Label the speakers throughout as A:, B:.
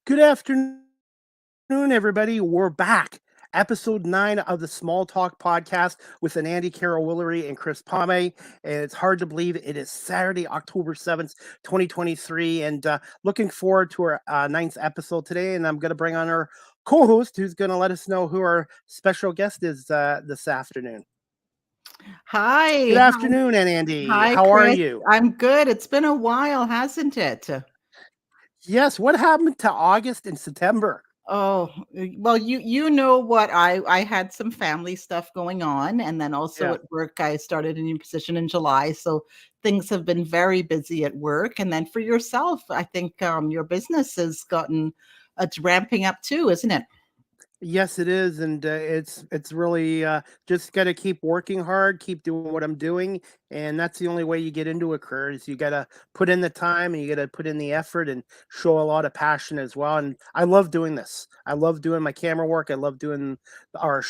A: Good afternoon, everybody. We're back. Episode 9 of the Small Talk podcast with Anandi, Carroll-Woolery, and Chris Pomay. And it's hard to believe it is Saturday, October 7th, 2023. And looking forward to our ninth episode today. And I'm going to bring on our co host who's going to let us know who our special guest is this afternoon. Good
B: Hi.
A: afternoon, Anandi.
B: Hi,
A: How are
B: Chris.
A: you?
B: I'm good. It's been a while, hasn't it?
A: Yes. What happened to August and September?
B: Oh, well, you know what? I had some family stuff going on, and then also
A: Yeah.
B: at work, I started a new position in July. So things have been very busy at work. And then for yourself, I think your business has gotten it's ramping up too, isn't it?
A: Yes, it is, and it's really just got to keep working hard, keep doing what I'm doing, and that's the only way you get into a career is you got to put in the time and you got to put in the effort and show a lot of passion as well. And I love doing this. I love doing my camera work. I love doing our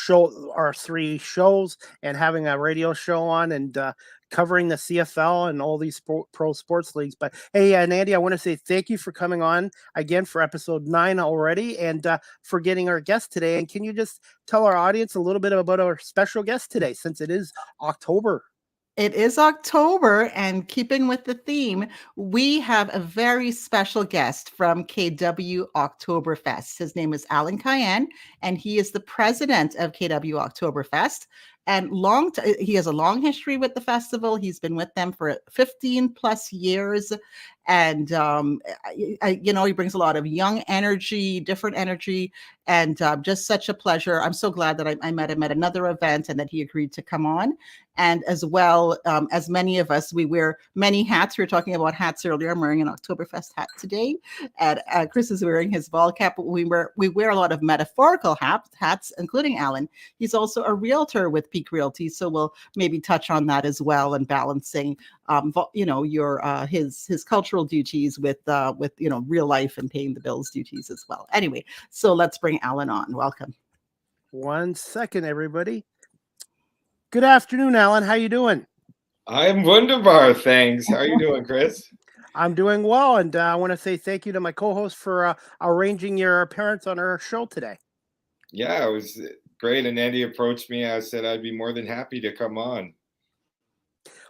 A: three shows, and having a radio show on and covering the CFL and all these pro sports leagues. But hey, Andy, I want to say thank you for coming on again for episode 9 already, and for getting our guest today. And can you just tell our audience a little bit about our special guest today, since it is October?
B: It is October, and keeping with the theme, we have a very special guest from KW Oktoberfest. His name is Allan Cayenne, and he is the president of KW Oktoberfest. And he has a long history with the festival. He's been with them for 15 plus years. And, he brings a lot of young energy, different energy, and just such a pleasure. I'm so glad that I met him at another event and that he agreed to come on. And as well, as many of us, we wear many hats. We were talking about hats earlier. I'm wearing an Oktoberfest hat today. And Chris is wearing his ball cap. We wear a lot of metaphorical hats, including Allan. He's also a realtor with Peak Realty. So we'll maybe touch on that as well, and balancing, his cultural duties with real life and paying the bills duties as well. Anyway, so let's bring Allan on. Welcome.
A: 1 second, everybody. Good afternoon, Allan. How you doing?
C: I'm wunderbar, thanks. How are you doing, Chris?
A: I'm doing well, and I want to say thank you to my co-host for arranging your appearance on our show today.
C: Yeah, it was great. And Andy approached me. I said I'd be more than happy to come on.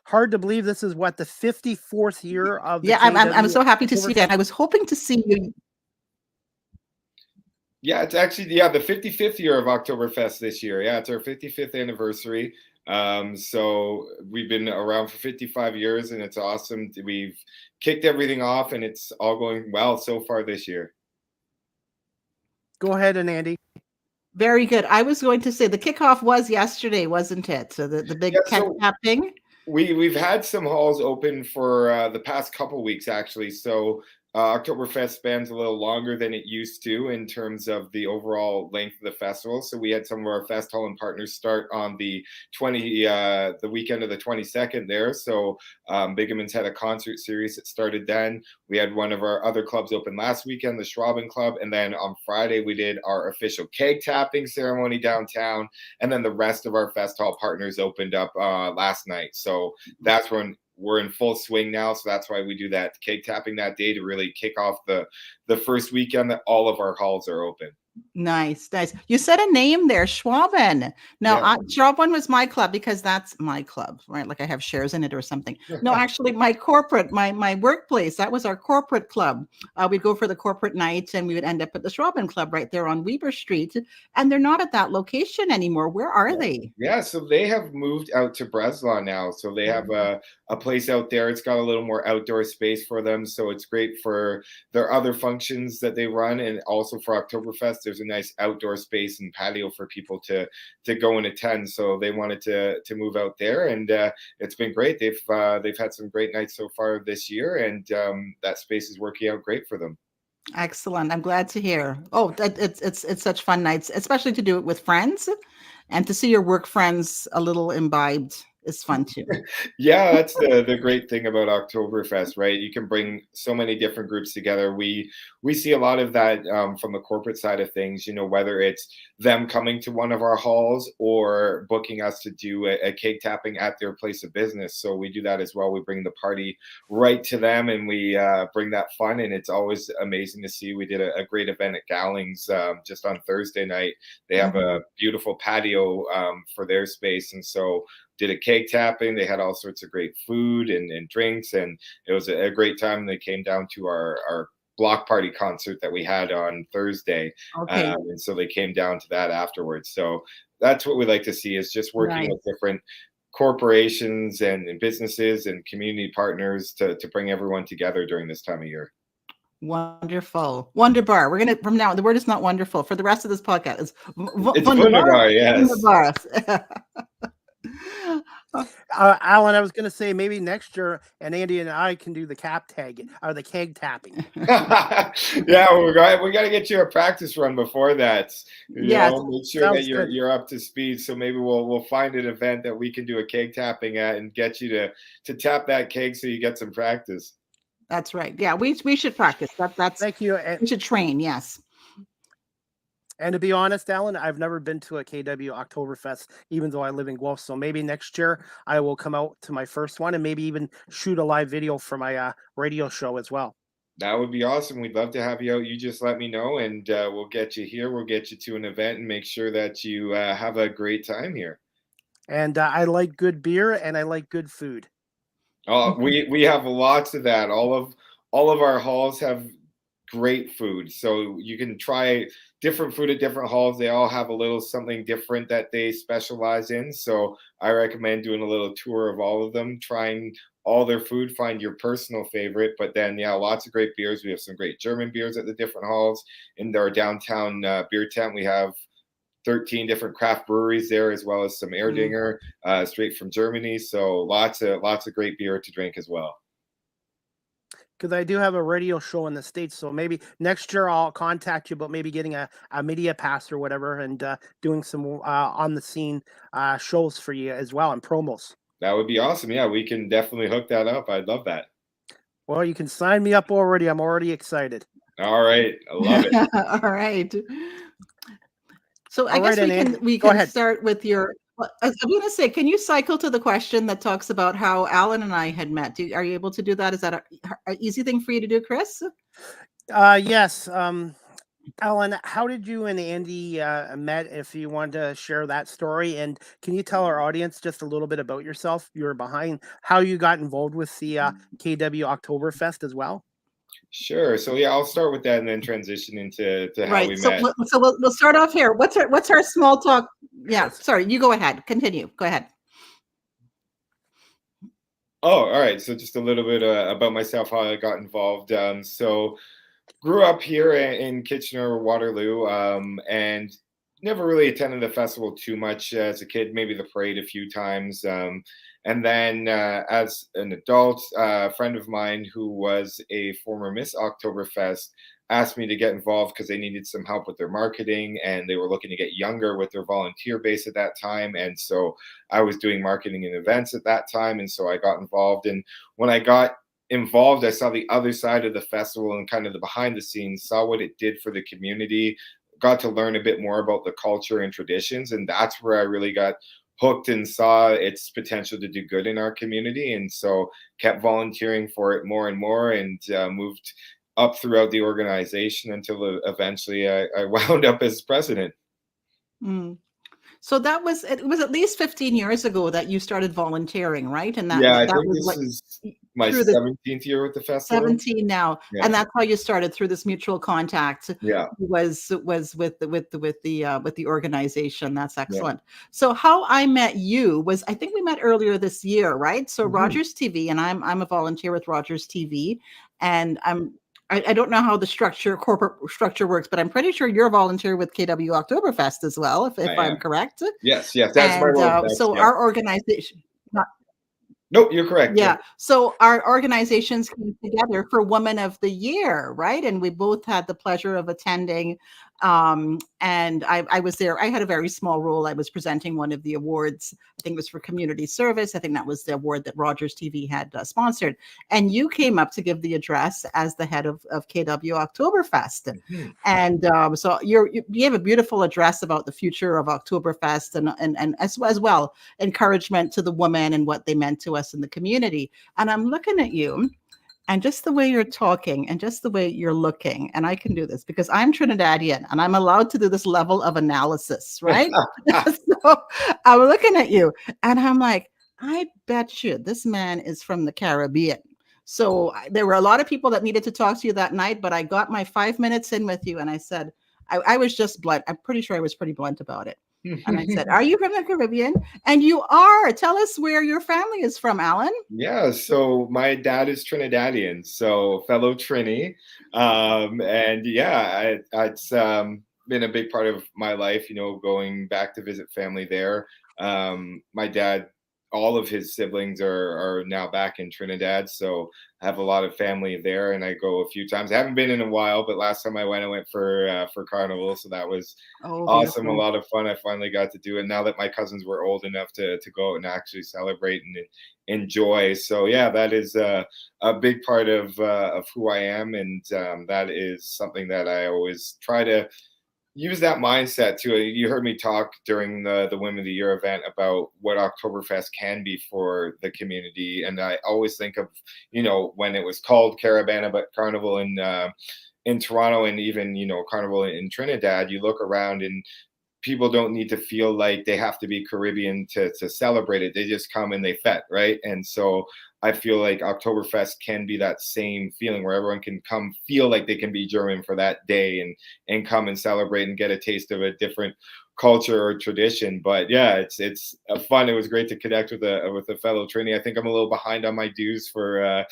A: Hard to believe this is what, the 54th year of the
B: I'm so happy to see you. And I was hoping to see you.
C: Yeah, it's actually the 55th year of Oktoberfest this year. Yeah, it's our 55th anniversary. So we've been around for 55 years, and it's awesome. We've kicked everything off, and it's all going well so far this year.
A: Go ahead, Anandi.
B: Very good. I was going to say the kickoff was yesterday, wasn't it? So the big tapping.
C: We've had some halls open for the past couple weeks, actually. So Oktoberfest spans a little longer than it used to in terms of the overall length of the festival. So we had some of our fest hall and partners start on the weekend of the 22nd there. So Bigamans had a concert series that started then. We had one of our other clubs open last weekend, the Schraben Club. And then on Friday, we did our official keg tapping ceremony downtown. And then the rest of our fest hall partners opened up last night. So that's when we're in full swing now. So that's why we do that keg tapping that day to really kick off the first weekend that all of our halls are open.
B: Nice. You said a name there, Schwaben. Now, Schwaben was my club because that's my club, right? Like I have shares in it or something. No, actually, my workplace, that was our corporate club. We'd go for the corporate night, and we would end up at the Schwaben Club right there on Weber Street. And they're not at that location anymore. Where are they?
C: Yeah, so they have moved out to Breslau now. So they have a place out there. It's got a little more outdoor space for them. So it's great for their other functions that they run, and also for Oktoberfest. There's a nice outdoor space and patio for people to go and attend. So they wanted to move out there, and it's been great. They've had some great nights so far this year, and that space is working out great for them.
B: Excellent. I'm glad to hear. Oh, it's such fun nights, especially to do it with friends and to see your work friends a little imbibed is fun too.
C: Yeah, that's the great thing about Oktoberfest, right? You can bring so many different groups together. We see a lot of that from the corporate side of things, you know, whether it's them coming to one of our halls or booking us to do a cake tapping at their place of business. So we do that as well. We bring the party right to them, and we bring that fun, and it's always amazing to see. We did a great event at Gowling's just on Thursday night. They have a beautiful patio for their space, and so did a cake tapping. They had all sorts of great food and drinks, and it was a great time. They came down to our block party concert that we had on Thursday.
B: Okay.
C: And so they came down to that afterwards. So that's what we like to see, is just working
B: Nice.
C: with different corporations and businesses and community partners to bring everyone together during this time of year.
B: Wonderful. Wonderbar. We're gonna, from now on, the word is not wonderful. For the rest of this podcast, it's
C: Wunderbar, yes.
B: Wunderbar.
A: Alan, I was going to say maybe next year, and Andy and I can do the cap tag or the keg tapping.
C: Yeah, we got to get you a practice run before that.
B: Yes.
C: Make sure
A: Sounds
C: that
A: good.
C: you're up to speed. So maybe we'll find an event that we can do a keg tapping at and get you to tap that keg so you get some practice.
B: That's right. Yeah, we should practice. That's
A: Thank you.
B: we should train. Yes.
A: And to be honest, Alan, I've never been to a KW Oktoberfest, even though I live in Guelph. So maybe next year I will come out to my first one and maybe even shoot a live video for my radio show as well.
C: That would be awesome. We'd love to have you out. You just let me know, and we'll get you here. We'll get you to an event and make sure that you have a great time here.
A: And I like good beer and I like good food.
C: We have lots of that. All of our halls have great food, so you can try different food at different halls. They all have a little something different that they specialize in. So I recommend doing a little tour of all of them, trying all their food, find your personal favorite. But then, yeah, lots of great beers. We have some great German beers at the different halls. In our downtown beer tent, we have 13 different craft breweries there, as well as some Erdinger straight from Germany. So lots of great beer to drink as well.
A: Because I do have a radio show in the States. So maybe next year I'll contact you about maybe getting a media pass or whatever, and doing some on the scene shows for you as well and promos.
C: That would be awesome. Yeah, we can definitely hook that up. I'd love that.
A: Well, you can sign me up already. I'm already excited.
C: All right. I love it.
B: All right. So I
A: All
B: guess
A: right,
B: we
A: go
B: can
A: ahead.
B: start with your. I was going to say, can you cycle to the question that talks about how Alan and I had met? Are you able to do that? Is that an easy thing for you to do, Chris?
A: Yes. Alan, how did you and Andy met? If you want to share that story, and can you tell our audience just a little bit about yourself? You're behind how you got involved with the KW Oktoberfest as well.
C: Sure. So yeah, I'll start with that and then transition into how we met.
B: So we'll start off here. What's our small talk? Yeah. Sorry, you go ahead. Continue. Go ahead.
C: Oh, all right. So just a little bit about myself, how I got involved. So grew up here in Kitchener-Waterloo, and never really attended the festival too much as a kid, maybe the parade a few times. And then as an adult, a friend of mine who was a former Miss Oktoberfest asked me to get involved because they needed some help with their marketing, and they were looking to get younger with their volunteer base at that time. And so I was doing marketing and events at that time. And so I got involved. And when I got involved, I saw the other side of the festival and kind of the behind the scenes, saw what it did for the community, got to learn a bit more about the culture and traditions. And that's where I really got hooked and saw its potential to do good in our community. And so kept volunteering for it more and more, and moved up throughout the organization until eventually I wound up as president.
B: Mm. So it was at least 15 years ago that you started volunteering, right? And
C: I think
B: was
C: this is my 17th year with the festival.
B: 17 now, yeah. And that's how you started, through this mutual contact.
C: Yeah,
B: was with the organization. That's excellent. Yeah. So how I met you was, I think we met earlier this year, right? So Rogers TV, and I'm a volunteer with Rogers TV, and I don't know how the corporate structure works, but I'm pretty sure you're a volunteer with KW Oktoberfest as well, if I'm correct.
C: Yes, that's my role.
B: So our organization.
C: Nope, you're correct.
B: Yeah. So our organizations came together for Woman of the Year, right? And we both had the pleasure of attending And I was there. I had a very small role. I was presenting one of the awards. I think it was for community service. I think that was the award that Rogers TV had sponsored. And you came up to give the address as the head of KW Oktoberfest.
C: Mhm.
B: And so you have a beautiful address about the future of Oktoberfest and as well, encouragement to the women and what they meant to us in the community. And I'm looking at you. And just the way you're talking and just the way you're looking, and I can do this because I'm Trinidadian and I'm allowed to do this level of analysis, right? So I'm looking at you and I'm like, I bet you this man is from the Caribbean. So there were a lot of people that needed to talk to you that night, but I got my 5 minutes in with you and I said, I was just blunt. I'm pretty sure I was pretty blunt about it. And I said, are you from the Caribbean? And you are. Tell us where your family is from, Allan.
C: Yeah, so my dad is Trinidadian, so fellow Trini. And yeah, it's been a big part of my life, going back to visit family there. My dad, all of his siblings are now back in Trinidad, so I have a lot of family there, and I go a few times. I haven't been in a while, but last time I went for Carnival, so that was awesome.
B: Beautiful.
C: A lot of fun. I finally got to do it now that my cousins were old enough to go out and actually celebrate and enjoy. So yeah, that is a big part of who I am, and that is something that I always try to use that mindset too. You heard me talk during the Women of the Year event about what Oktoberfest can be for the community, and I always think of when it was called Caravana but Carnival in Toronto, and even Carnival in Trinidad. You look around and people don't need to feel like they have to be Caribbean to celebrate it. They just come and they fet, right? And so I feel like Oktoberfest can be that same feeling where everyone can come feel like they can be German for that day and come and celebrate and get a taste of a different culture or tradition. But yeah, it's fun. It was great to connect with a fellow Trini. I think I'm a little behind on my dues for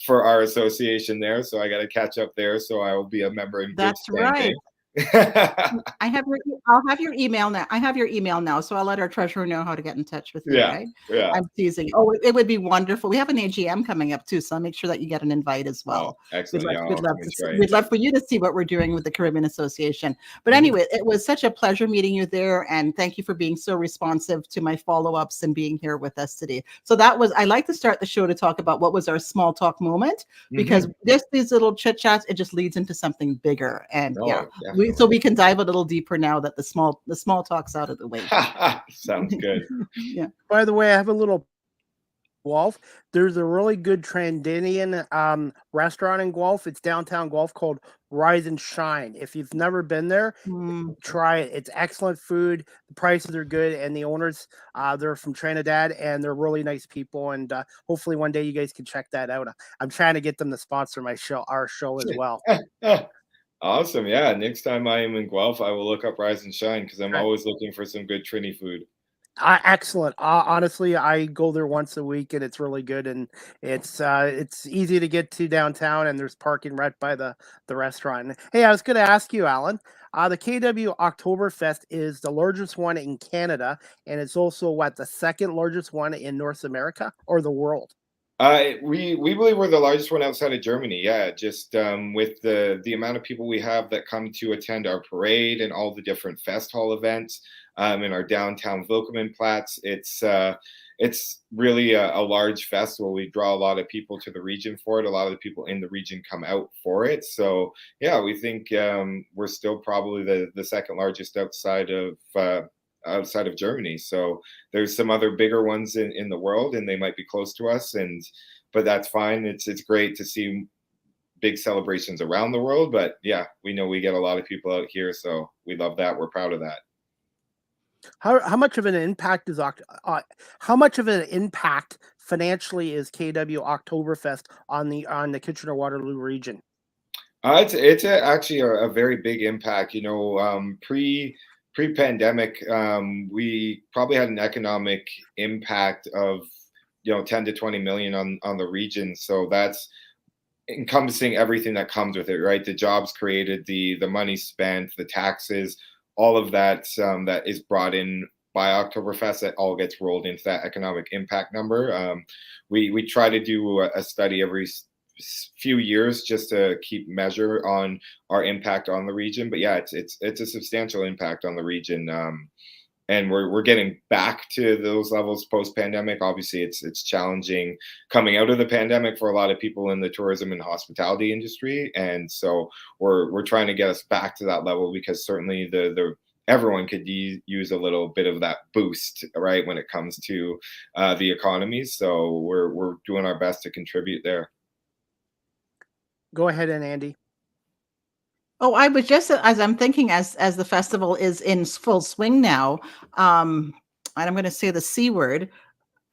C: our association there, so I got to catch up there. So I will be a member in good
B: That's
C: standing.
B: right. I'll have your email now. I have your email now, so I'll let our treasurer know how to get in touch with you.
C: Yeah,
B: right?
C: yeah.
B: I'm teasing. Oh, it would be wonderful. We have an AGM coming up too, so I'll make sure that you get an invite as well.
C: Oh, excellent.
B: We'd love for you to see what we're doing with the Caribbean Association. But anyway, it was such a pleasure meeting you there, and thank you for being so responsive to my follow-ups and being here with us today. So I like to start the show to talk about what was our small talk moment, because just these little chit chats, it just leads into something bigger. And so we can dive a little deeper now that the small talk's out of the way.
C: Sounds good.
B: Yeah.
A: By the way, I have a little Guelph. There's a really good Trinidadian restaurant in Guelph. It's downtown Guelph called Rise and Shine. If you've never been there, try it. It's excellent food. The prices are good, and the owners, they're from Trinidad, and they're really nice people. And hopefully one day you guys can check that out. I'm trying to get them to sponsor our show as well.
C: Awesome. Yeah. Next time I am in Guelph, I will look up Rise and Shine because I'm always looking for some good Trini food.
A: Excellent. Honestly, I go there once a week, and it's really good, and it's easy to get to downtown, and there's parking right by the restaurant. And, hey, I was going to ask you, Allan, the KW Oktoberfest is the largest one in Canada, and it's also the second largest one in North America or the world?
C: We believe we're the largest one outside of Germany. Yeah, just with the amount of people we have that come to attend our parade and all the different fest hall events in our downtown Wilkemenplatz. It's really a large festival. We draw a lot of people to the region for it. A lot of the people in the region come out for it. So yeah, we think we're still probably the second largest outside of Germany. So there's some other bigger ones in the world, and they might be close to us, but that's fine. It's great to see big celebrations around the world, but yeah, we know we get a lot of people out here, so we love that. We're proud of that.
A: How much of an impact how much of an impact financially is KW Oktoberfest on the Kitchener-Waterloo region?
C: It's actually a very big impact. Pre-pandemic, we probably had an economic impact of 10 to 20 million on the region. So that's encompassing everything that comes with it, right? The jobs created, the money spent, the taxes, all of that that is brought in by Oktoberfest, that all gets rolled into that economic impact number. We try to do a study every few years just to keep measure on our impact on the region. But yeah, it's a substantial impact on the region. And we're getting back to those levels post pandemic. Obviously, it's challenging coming out of the pandemic for a lot of people in the tourism and hospitality industry, and so we're trying to get us back to that level, because certainly the everyone could use a little bit of that boost, right, when it comes to the economy. So we're doing our best to contribute there.
A: Go ahead, Anandi.
B: Oh, I was just as I'm thinking, as the festival is in full swing now, and I'm going to say the C word.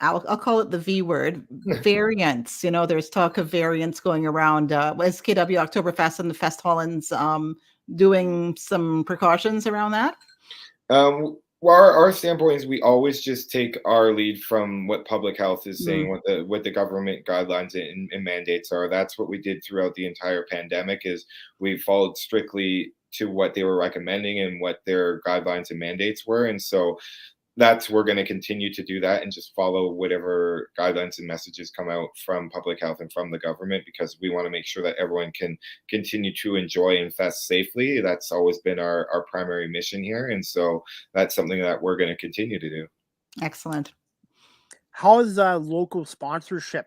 B: I'll call it the V word, variants. You know, there's talk of variants going around. Was KW Oktoberfest and the Fest Hollands doing some precautions around that?
C: Well, our standpoint is we always just take our lead from what public health is saying, what the government guidelines and mandates are. That's what we did throughout the entire pandemic. Is we followed strictly to what they were recommending and what their guidelines and mandates were, and so we're going to continue to do that and just follow whatever guidelines and messages come out from public health and from the government, because we want to make sure that everyone can continue to enjoy and fest safely. That's always been our primary mission here. And so that's something that we're going to continue to do.
B: Excellent.
A: How has local sponsorship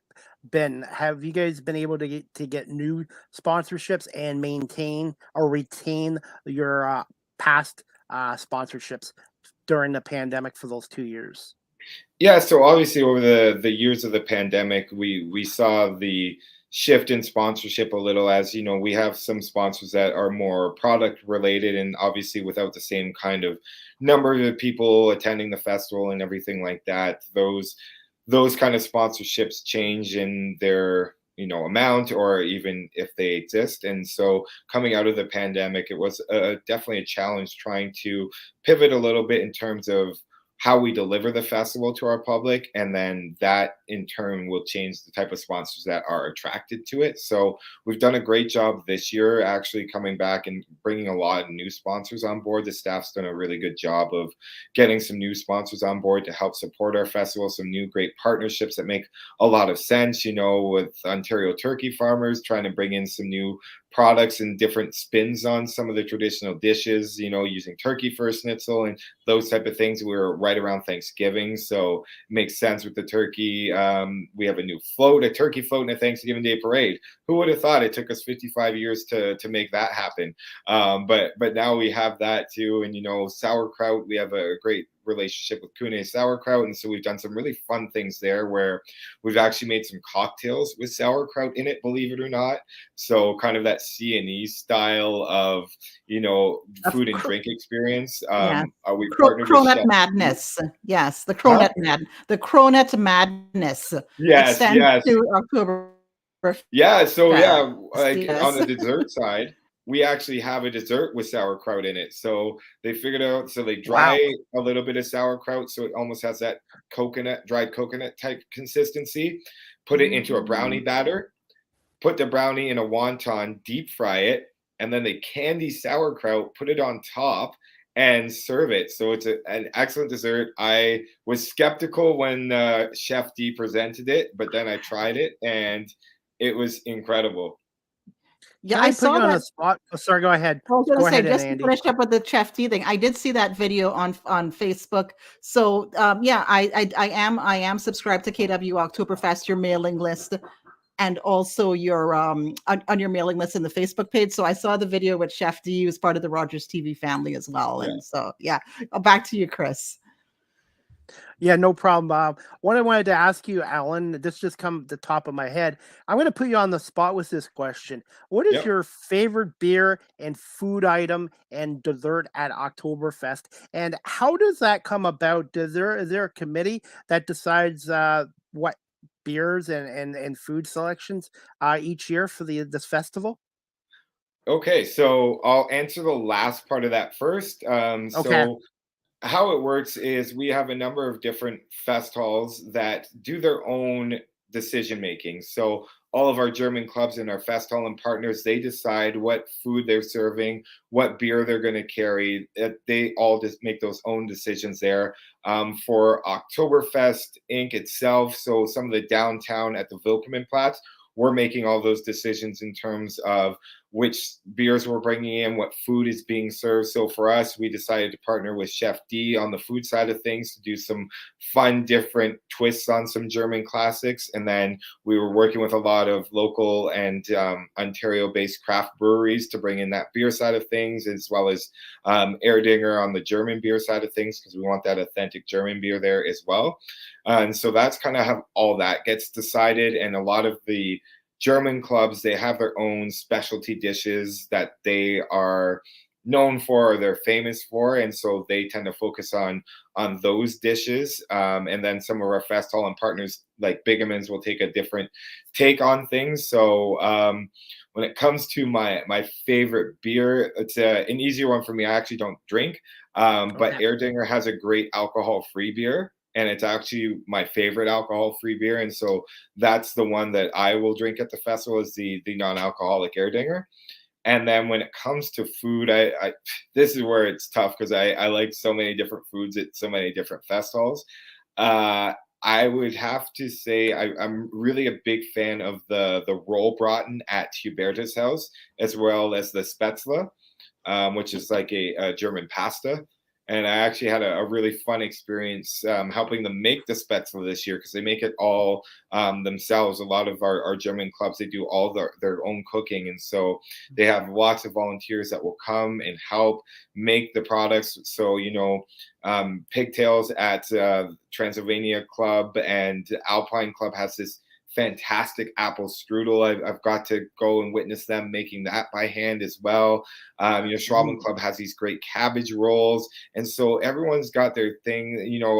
A: been? Have you guys been able to get new sponsorships and maintain or retain your past sponsorships during the pandemic for those 2 years?
C: Yeah, so obviously over the years of the pandemic, we saw the shift in sponsorship a little. As you know, we have some sponsors that are more product related, and obviously without the same kind of number of people attending the festival and everything like that, those kind of sponsorships change in their amount, or even if they exist. And so coming out of the pandemic, it was definitely a challenge trying to pivot a little bit in terms of how we deliver the festival to our public, and then that in turn will change the type of sponsors that are attracted to it. So we've done a great job this year actually coming back and bringing a lot of new sponsors on board. The staff's done a really good job of getting some new sponsors on board to help support our festival, some new great partnerships that make a lot of sense, with Ontario turkey farmers, trying to bring in some new products and different spins on some of the traditional dishes, using turkey for a schnitzel and those type of things. We were right around Thanksgiving, so it makes sense with the turkey. We have a new float, a turkey float, and a Thanksgiving Day parade. Who would have thought it took us 55 years to make that happen? But now we have that too. And sauerkraut, we have a great relationship with Kune sauerkraut, and so we've done some really fun things there where we've actually made some cocktails with sauerkraut in it, believe it or not. So kind of that C&E style of food and drink experience. We partnered with
B: Cronut Madness. Yes, the Cronut Cronut Madness.
C: Yes, yes.
B: To October.
C: Yeah, so like on the dessert side, we actually have a dessert with sauerkraut in it. So they figured out, so they dry a little bit of sauerkraut so it almost has that dried coconut type consistency, put it into a brownie batter, put the brownie in a wonton, deep fry it, and then they candy sauerkraut, put it on top, and serve it. So it's an excellent dessert. I was skeptical when Chef D presented it, but then I tried it and it was incredible.
B: Yeah,
A: I saw that on the spot. Oh, sorry, go ahead.
B: I was going to say, just
A: Anandi.
B: to finish up with the Chef D thing, I did see that video on Facebook. So I am subscribed to KW Oktoberfest, your mailing list, and also your on your mailing list in the Facebook page. So I saw the video with Chef D, who's part of the Rogers TV family as well. And so back to you, Chris.
A: Yeah, no problem. What I wanted to ask you, Allan, this just come to the top of my head. I'm going to put you on the spot with this question. What is your favorite beer and food item and dessert at Oktoberfest? And how does that come about? Is there a committee that decides what beers and food selections each year for this festival?
C: Okay, so I'll answer the last part of that first.
A: Okay.
C: So how it works is we have a number of different fest halls that do their own decision making. So all of our German clubs and our fest hall and partners, they decide what food they're serving, what beer they're going to carry. They all just make those own decisions there. For Oktoberfest Inc. itself, so some of the downtown at the Willkommenplatz, we're making all those decisions in terms of which beers we're bringing in, what food is being served. So for us, we decided to partner with Chef D on the food side of things to do some fun, different twists on some German classics. And then we were working with a lot of local and Ontario-based craft breweries to bring in that beer side of things, as well as Erdinger on the German beer side of things, because we want that authentic German beer there as well. And so that's kind of how all that gets decided. And a lot of the German clubs, they have their own specialty dishes that they are known for or they're famous for, and so they tend to focus on those dishes. And then some of our fest hall and partners like Bigamans will take a different take on things. So when it comes to my favorite beer, it's an easier one for me. I actually don't drink, but Erdinger has a great alcohol-free beer. And it's actually my favorite alcohol-free beer. And so that's the one that I will drink at the festival, is the non-alcoholic Erdinger. And then when it comes to food, I this is where it's tough, because I like so many different foods at so many different festivals. I would have to say I'm really a big fan of the Rollbraten at Hubertus House, as well as the Spätzle, which is like a German pasta. And I actually had a really fun experience helping them make the Spätzle this year, because they make it all themselves. A lot of our German clubs, they do all their own cooking. And so they have lots of volunteers that will come and help make the products. So, Pigtails at Transylvania Club and Alpine Club has this fantastic apple strudel. I've got to go and witness them making that by hand as well. Schwaben Club has these great cabbage rolls. And so everyone's got their thing.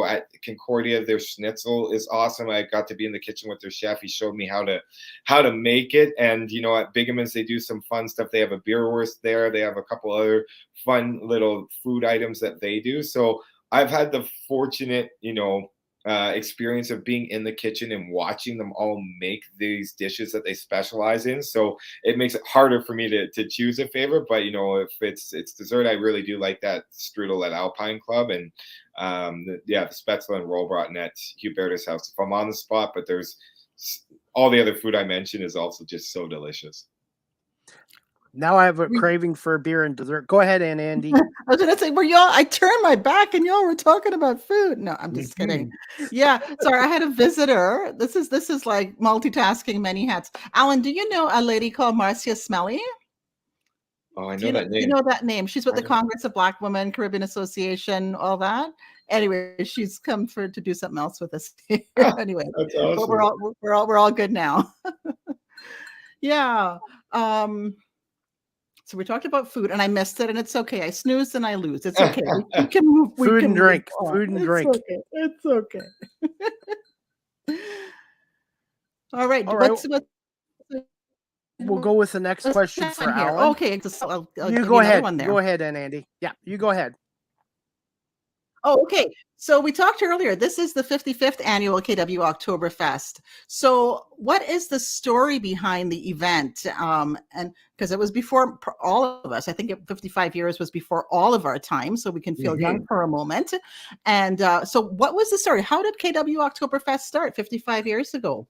C: At Concordia, their schnitzel is awesome. I got to be in the kitchen with their chef. He showed me how to make it. And, at Bigamans, they do some fun stuff. They have a beerwurst there. They have a couple other fun little food items that they do. So I've had the fortunate, experience of being in the kitchen and watching them all make these dishes that they specialize in. So it makes it harder for me to choose a favorite. But if it's dessert, I really do like that strudel at Alpine Club, and the Spätzle and Rollbraten at Hubertus House if I'm on the spot. But there's all the other food I mentioned is also just so delicious.
A: Now I have a craving for beer and dessert. Go ahead, Anandi.
B: I was going to say, I turned my back and y'all were talking about food. No, I'm just kidding. Yeah. Sorry, I had a visitor. This is like multitasking, many hats. Allan, do you know a lady called Marcia Smelly?
C: Oh, I know that name.
B: You know that name. She's with the Congress of Black Women, Caribbean Association, all that. Anyway, she's come to do something else with us. Anyway,
C: that's awesome.
B: But we're all good now. Yeah. So we talked about food, and I missed it, and it's okay. I snooze and I lose. It's okay. We can move.
A: Food and drink. Food and drink.
B: Okay. It's okay. All right.
A: We'll go with the next question for Allan.
B: Okay.
A: You go ahead. Go ahead, Anandi. Yeah, you go ahead.
B: Oh, okay. So we talked earlier. This is the 55th annual KW Oktoberfest. So what is the story behind the event? And because it was before all of us, I think 55 years was before all of our time, so we can feel young for a moment. And so what was the story? How did KW Oktoberfest start 55 years ago?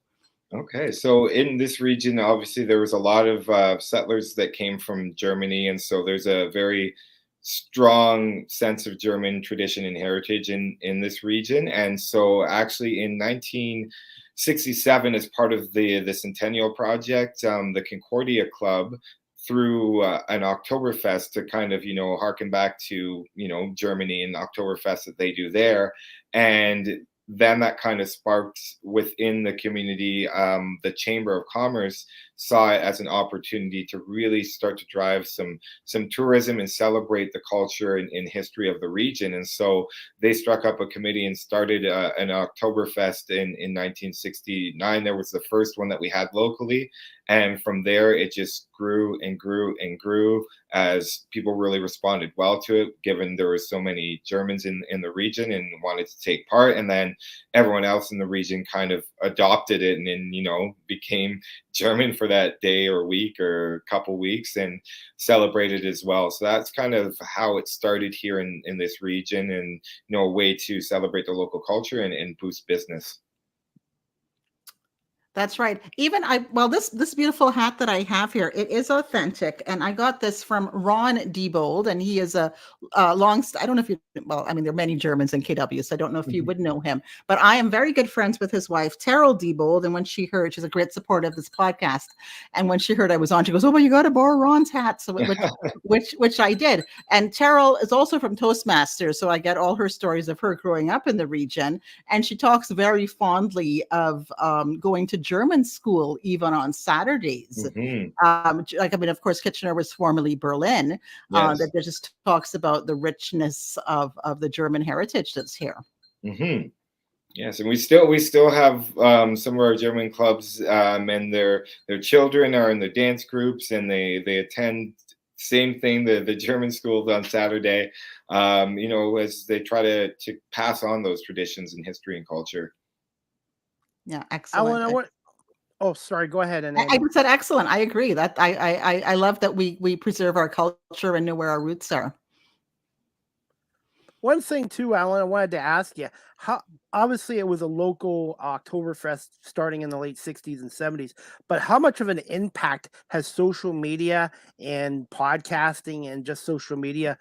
C: Okay, so in this region, obviously there was a lot of settlers that came from Germany, and so there's a very strong sense of German tradition and heritage in this region. And so actually in 1967, as part of the Centennial Project, the Concordia Club through an Oktoberfest to kind of, harken back to, Germany and Oktoberfest that they do there. And then that kind of sparked within the community. The Chamber of Commerce saw it as an opportunity to really start to drive some tourism and celebrate the culture and history of the region. And so they struck up a committee and started an Oktoberfest in 1969. There was the first one that we had locally. And from there, it just grew and grew and grew as people really responded well to it, given there were so many Germans in the region and wanted to take part. And then everyone else in the region kind of adopted it and then, became German for that day or week or couple weeks and celebrated as well. So that's kind of how it started here in this region, and, a way to celebrate the local culture and boost business.
B: That's right. Even this beautiful hat that I have here, it is authentic, and I got this from Ron Diebold, and he is a I don't know if you, well, I mean, there are many Germans in KW, so I don't know if you would know him, but I am very good friends with his wife, Terrell Diebold, and when she heard, she's a great supporter of this podcast, and when she heard I was on, she goes, "Oh, well, you got to borrow Ron's hat," so which I did. And Terrell is also from Toastmasters, so I get all her stories of her growing up in the region, and she talks very fondly of going to German school even on Saturdays. Like, I mean, of course, Kitchener was formerly Berlin.
C: Yes.
B: That just talks about the richness of the German heritage that's here.
C: Yes, and we still have some of our German clubs, and their children are in the dance groups, and they attend same thing, the German schools on Saturday, as they try to pass on those traditions and history and culture.
B: Yeah, excellent.
A: Alan, oh, sorry. Go ahead, Anandi.
B: I said excellent. I agree. That I love that we preserve our culture and know where our roots are.
A: One thing too, Alan, I wanted to ask you, how obviously it was a local Oktoberfest starting in the late 60s and 70s, but how much of an impact has social media and podcasting and just social media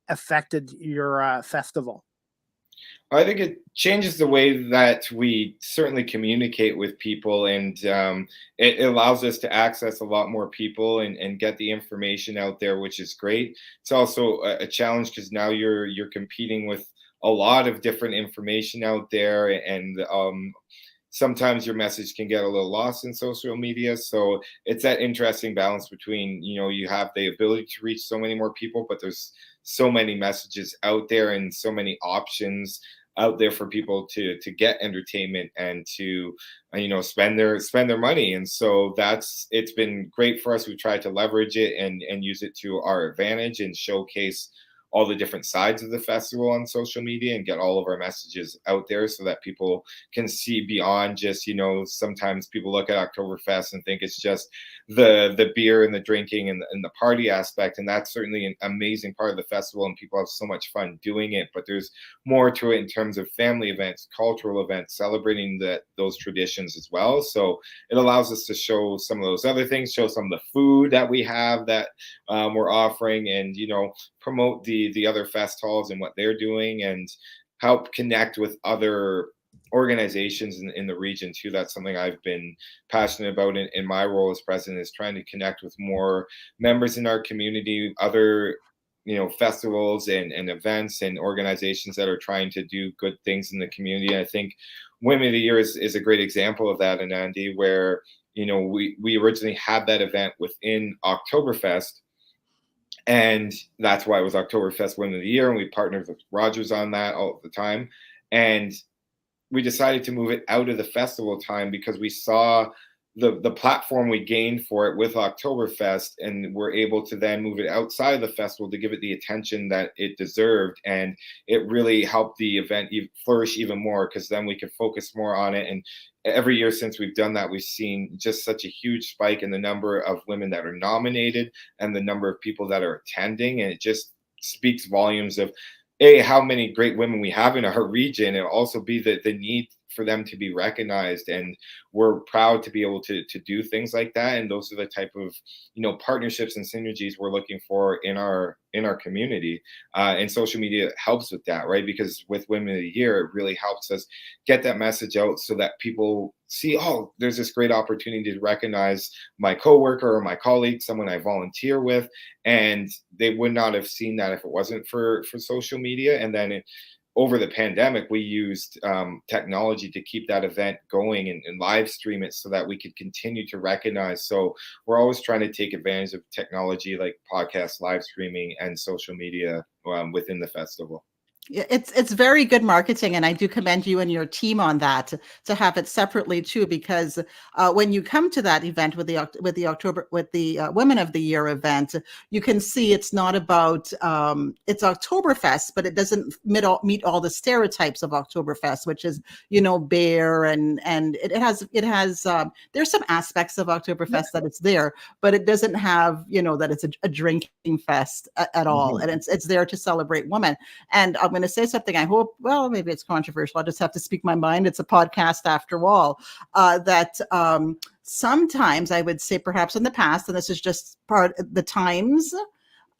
A: affected your festival?
C: I think it changes the way that we certainly communicate with people, and it allows us to access a lot more people and get the information out there, which is great. It's also a challenge because now you're competing with a lot of different information out there, and sometimes your message can get a little lost in social media. So it's that interesting balance between, you have the ability to reach so many more people, but there's so many messages out there and so many options out there for people to get entertainment and to spend their money. And so it's been great for us. We tried to leverage it and use it to our advantage and showcase all the different sides of the festival on social media and get all of our messages out there so that people can see beyond just, sometimes people look at Oktoberfest and think it's just the beer and the drinking and the party aspect. And that's certainly an amazing part of the festival, and people have so much fun doing it. But there's more to it in terms of family events, cultural events, celebrating those traditions as well. So it allows us to show some of those other things, show some of the food that we have that we're offering, and, promote the other fest halls and what they're doing, and help connect with other organizations in the region too. That's something I've been passionate about in my role as president, is trying to connect with more members in our community, other festivals and events and organizations that are trying to do good things in the community. And I think Women of the Year is a great example of that, Anandi, where we originally had that event within Oktoberfest. And that's why it was Oktoberfest Women of the Year. And we partnered with Rogers on that all the time. And we decided to move it out of the festival time because we saw the platform we gained for it with Oktoberfest, and we're able to then move it outside of the festival to give it the attention that it deserved. And it really helped the event flourish even more, because then we could focus more on it. And every year since we've done that, we've seen just such a huge spike in the number of women that are nominated and the number of people that are attending. And it just speaks volumes of how many great women we have in our region, and also the need for them to be recognized. And we're proud to be able to do things like that. And those are the type of partnerships and synergies we're looking for in our community. And social media helps with that, right? Because with Women of the Year, it really helps us get that message out so that people see, oh, there's this great opportunity to recognize my coworker or my colleague, someone I volunteer with. And they would not have seen that if it wasn't for social media. And then over the pandemic, we used technology to keep that event going and live stream it so that we could continue to recognize. So we're always trying to take advantage of technology like podcasts, live streaming, and social media within the festival.
B: It's very good marketing, and I do commend you and your team on that, to have it separately too, because when you come to that event with the Women of the Year event, you can see it's not about it's Oktoberfest, but it doesn't meet all the stereotypes of Oktoberfest, which is beer and it has there's some aspects of Oktoberfest that it's there, but it doesn't have that it's a drinking fest at all, and it's there to celebrate women. And going to say something. I hope, well, maybe it's controversial. I'll just have to speak my mind. It's a podcast after all. That sometimes I would say perhaps in the past, and this is just part of the times,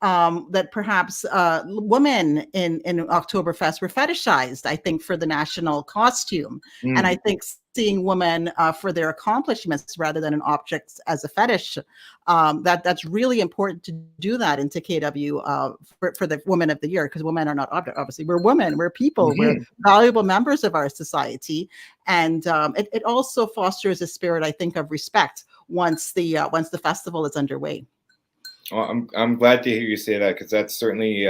B: that perhaps women in Oktoberfest were fetishized, I think, for the national costume. And I think seeing women for their accomplishments rather than an object as a fetish, that's really important to do that into KW for the Women of the Year, because women are not objects. Obviously, we're women, we're people, we're valuable members of our society. And it also fosters a spirit, I think, of respect once the festival is underway.
C: Well, I'm glad to hear you say that, because that's certainly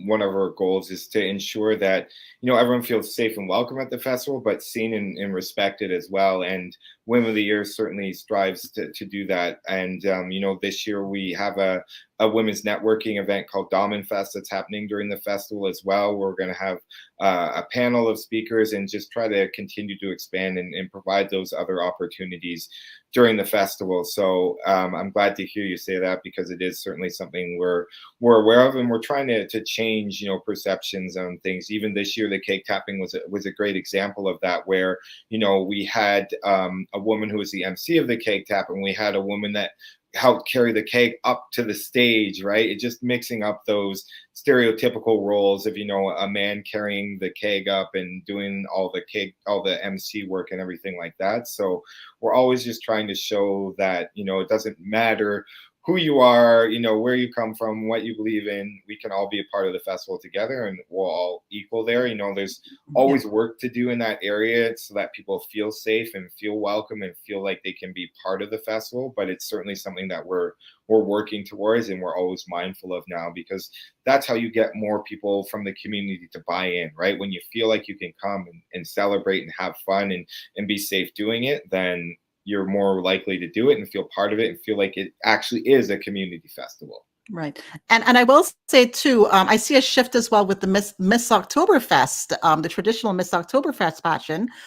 C: one of our goals, is to ensure that, you know, everyone feels safe and welcome at the festival, but seen and respected as well. And Women of the Year certainly strives to do that. And, you know, this year we have a women's networking event called Dominfest that's happening during the festival as well. We're going to have a panel of speakers and just try to continue to expand and provide those other opportunities during the festival. So I'm glad to hear you say that, because it is certainly something we're aware of, and we're trying to change, you know, perceptions on things. Even this year, the cake tapping was a great example of that, where, you know, we had a woman who was the MC of the cake tap, and we had a woman that helped carry the cake up to the stage, right? It just mixing up those stereotypical roles of, you know, a man carrying the keg up and doing all the MC work and everything like that. So we're always just trying to show that, you know, it doesn't matter who you are, you know, where you come from, what you believe in. We can all be a part of the festival together, and we're all equal there. You know, there's always work to do in that area so that people feel safe and feel welcome and feel like they can be part of the festival. But it's certainly something that we're working towards, and we're always mindful of now, because that's how you get more people from the community to buy in, right? When you feel like you can come and celebrate and have fun and be safe doing it, then you're more likely to do it and feel part of it and feel like it actually is a community festival.
B: Right. And I will say too, I see a shift as well with the Miss Oktoberfest, the traditional Miss Oktoberfest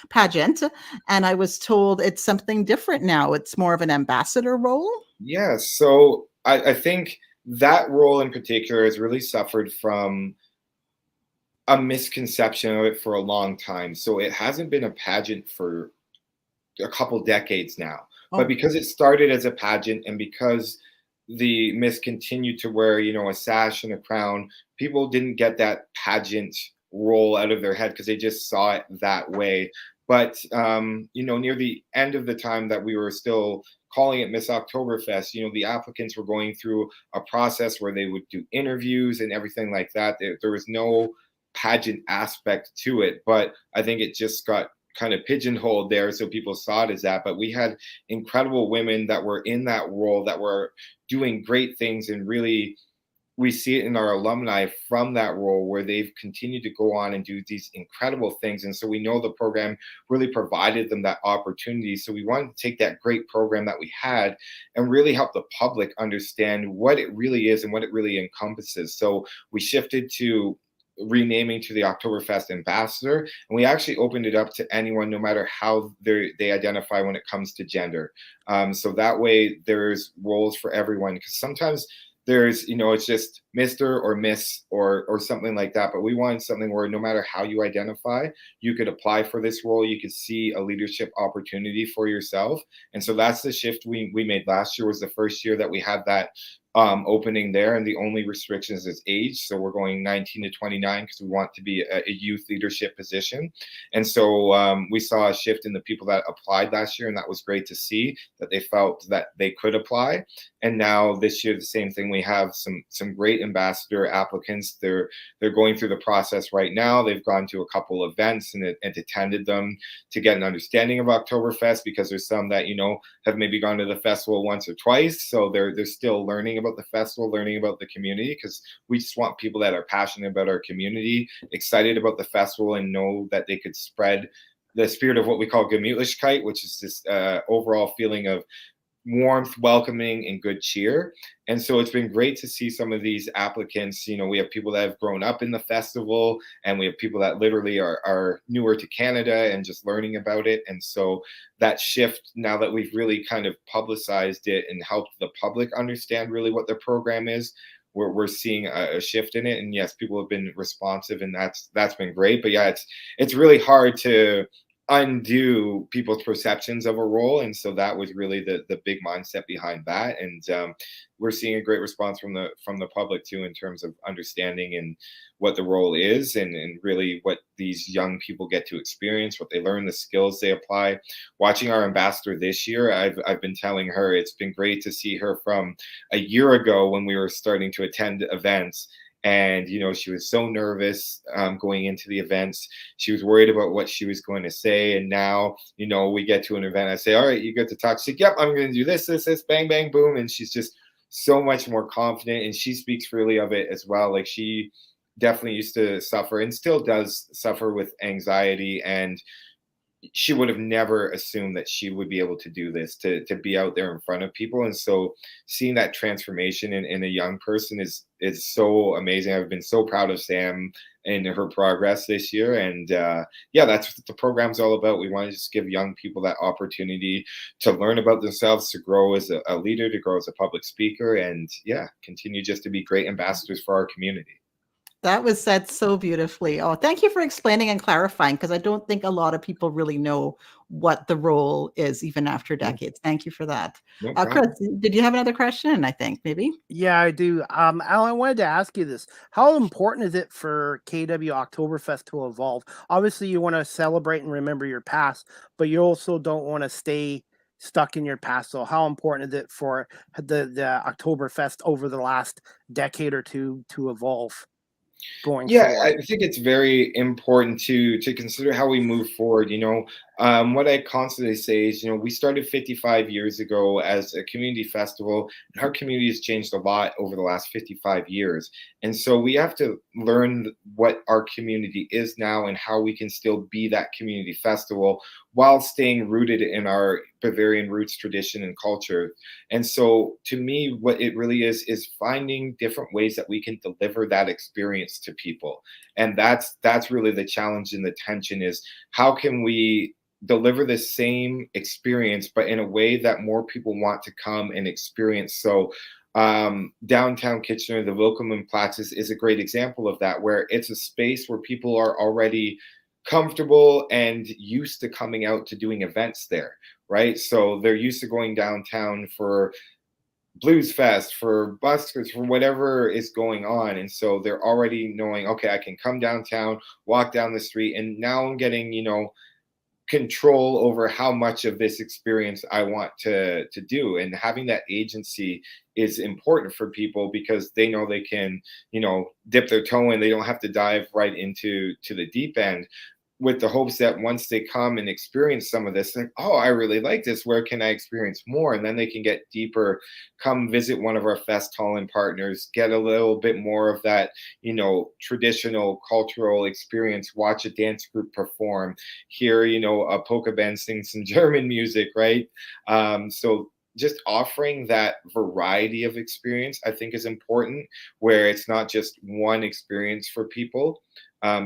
B: pageant. And I was told it's something different now. It's more of an ambassador role.
C: Yeah. So I think that role in particular has really suffered from a misconception of it for a long time. So it hasn't been a pageant for a couple decades now, but because it started as a pageant, and because the Miss continued to wear, you know, a sash and a crown, people didn't get that pageant role out of their head because they just saw it that way. But you know, near the end of the time that we were still calling it Miss Oktoberfest, you know, the applicants were going through a process where they would do interviews and everything like that. There was no pageant aspect to it, but I think it just got kind of pigeonholed there, so people saw it as that. But we had incredible women that were in that role that were doing great things, and really we see it in our alumni from that role, where they've continued to go on and do these incredible things. And so we know the program really provided them that opportunity. So we wanted to take that great program that we had and really help the public understand what it really is and what it really encompasses. So we shifted to renaming to the Oktoberfest Ambassador, and we actually opened it up to anyone, no matter how they identify when it comes to gender. So that way there's roles for everyone, because sometimes there's, you know, it's just Mr. or Miss or something like that. But we wanted something where no matter how you identify, you could apply for this role. You could see a leadership opportunity for yourself. And so that's the shift we made. Last year was the first year that we had that opening there, and the only restrictions is age. So we're going 19 to 29 because we want to be a youth leadership position. And so we saw a shift in the people that applied last year, and that was great to see that they felt that they could apply. And now this year, the same thing. We have some great ambassador applicants. They're going through the process right now. They've gone to a couple events and attended them to get an understanding of Oktoberfest, because there's some that, you know, have maybe gone to the festival once or twice. So they're still learning about the festival, learning about the community, because we just want people that are passionate about our community, excited about the festival, and know that they could spread the spirit of what we call Gemütlichkeit, which is this overall feeling of warmth, welcoming, and good cheer. And so it's been great to see some of these applicants. You know, we have people that have grown up in the festival, and we have people that literally are newer to Canada and just learning about it. And so that shift, now that we've really kind of publicized it and helped the public understand really what the program is, we're seeing a shift in it. And yes, people have been responsive, and that's been great. But yeah, it's really hard to undo people's perceptions of a role, and so that was really the big mindset behind that. And we're seeing a great response from the public too, in terms of understanding and what the role is, and really what these young people get to experience, what they learn, the skills they apply. Watching our ambassador this year, I've been telling her it's been great to see her from a year ago when we were starting to attend events. And, she was so nervous going into the events. She was worried about what she was going to say. And now, we get to an event. I say, all right, you get to talk. She's like, yep, I'm going to do this, bang, bang, boom. And she's just so much more confident. And she speaks freely of it as well. Like, she definitely used to suffer and still does suffer with anxiety. And she would have never assumed that she would be able to do this, to be out there in front of people. And so seeing that transformation in a young person is so amazing. I've been so proud of Sam and her progress this year. And yeah, that's what the program's all about. We want to just give young people that opportunity to learn about themselves, to grow as a leader, to grow as a public speaker, and yeah, continue just to be great ambassadors for our community.
B: That was said so beautifully. Oh, thank you for explaining and clarifying, because I don't think a lot of people really know what the role is, even after decades. Thank you for that.
C: No
B: Chris,
C: problem.
B: did you have another question? I think maybe.
A: Yeah, I do. Alan, I wanted to ask you this. How important is it for KW Oktoberfest to evolve? Obviously, you want to celebrate and remember your past, but you also don't want to stay stuck in your past. So how important is it for the Oktoberfest over the last decade or two to evolve going
C: Yeah,
A: forward?
C: I think it's very important to consider how we move forward. What I constantly say is, we started 55 years ago as a community festival, and our community has changed a lot over the last 55 years. And so we have to learn what our community is now and how we can still be that community festival while staying rooted in our Bavarian roots, tradition, and culture. And so to me, what it really is finding different ways that we can deliver that experience to people. And that's really the challenge, and the tension is, how can we deliver the same experience, but in a way that more people want to come and experience. So downtown Kitchener, the Willkommenplatz is a great example of that, where it's a space where people are already comfortable and used to coming out to doing events there, right? So they're used to going downtown for Blues Fest, for buskers, for whatever is going on. And so they're already knowing, okay, I can come downtown, walk down the street, and now I'm getting, control over how much of this experience I want to do. And having that agency is important for people, because they know they can, dip their toe in. They don't have to dive right into the deep end, with the hopes that once they come and experience some of this, like, oh, I really like this. Where can I experience more? And then they can get deeper, come visit one of our Fest Holland partners, get a little bit more of that, traditional cultural experience, watch a dance group perform, hear, a polka band sing some German music, right? So just offering that variety of experience, I think, is important, where it's not just one experience for people.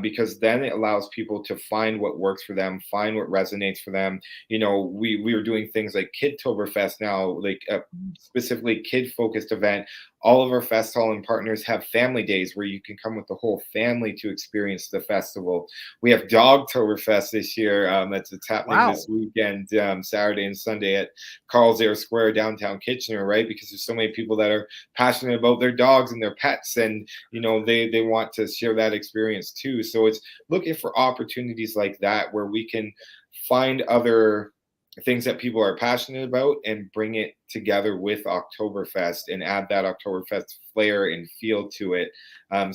C: Because then it allows people to find what works for them, find what resonates for them. We are doing things like Kidtoberfest now, like a specifically kid-focused event. All of our Fest Holland partners have family days where you can come with the whole family to experience the festival. We have Dogtoberfest this year. It's happening this weekend, Saturday and Sunday at Carroll-Woolery Square, downtown Kitchener, right? Because there's so many people that are passionate about their dogs and their pets, and they want to share that experience too. So it's looking for opportunities like that, where we can find other things that people are passionate about and bring it together with Oktoberfest and add that Oktoberfest flair and feel to it,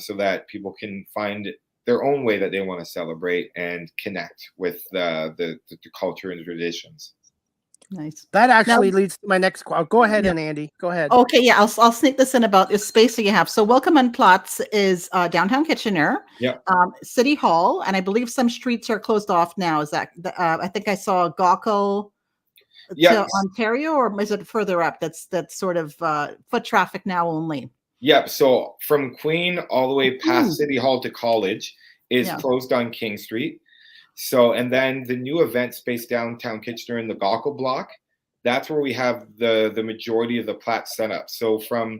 C: so that people can find their own way that they want to celebrate and connect with the culture and traditions.
B: Nice.
A: That actually leads to my next question. Go ahead, Anandi. Go ahead.
B: Okay, yeah, I'll sneak this in about this space that you have. So Willkommenplatz is downtown Kitchener, City Hall, and I believe some streets are closed off now. Is that I think I saw Gawkel to Ontario, or is it further up? That's sort of foot traffic now only.
C: Yep. So from Queen all the way past City Hall to College is closed on King Street. So, and then the new event space downtown Kitchener in the Gawkel block, that's where we have the majority of the Platz set up. So from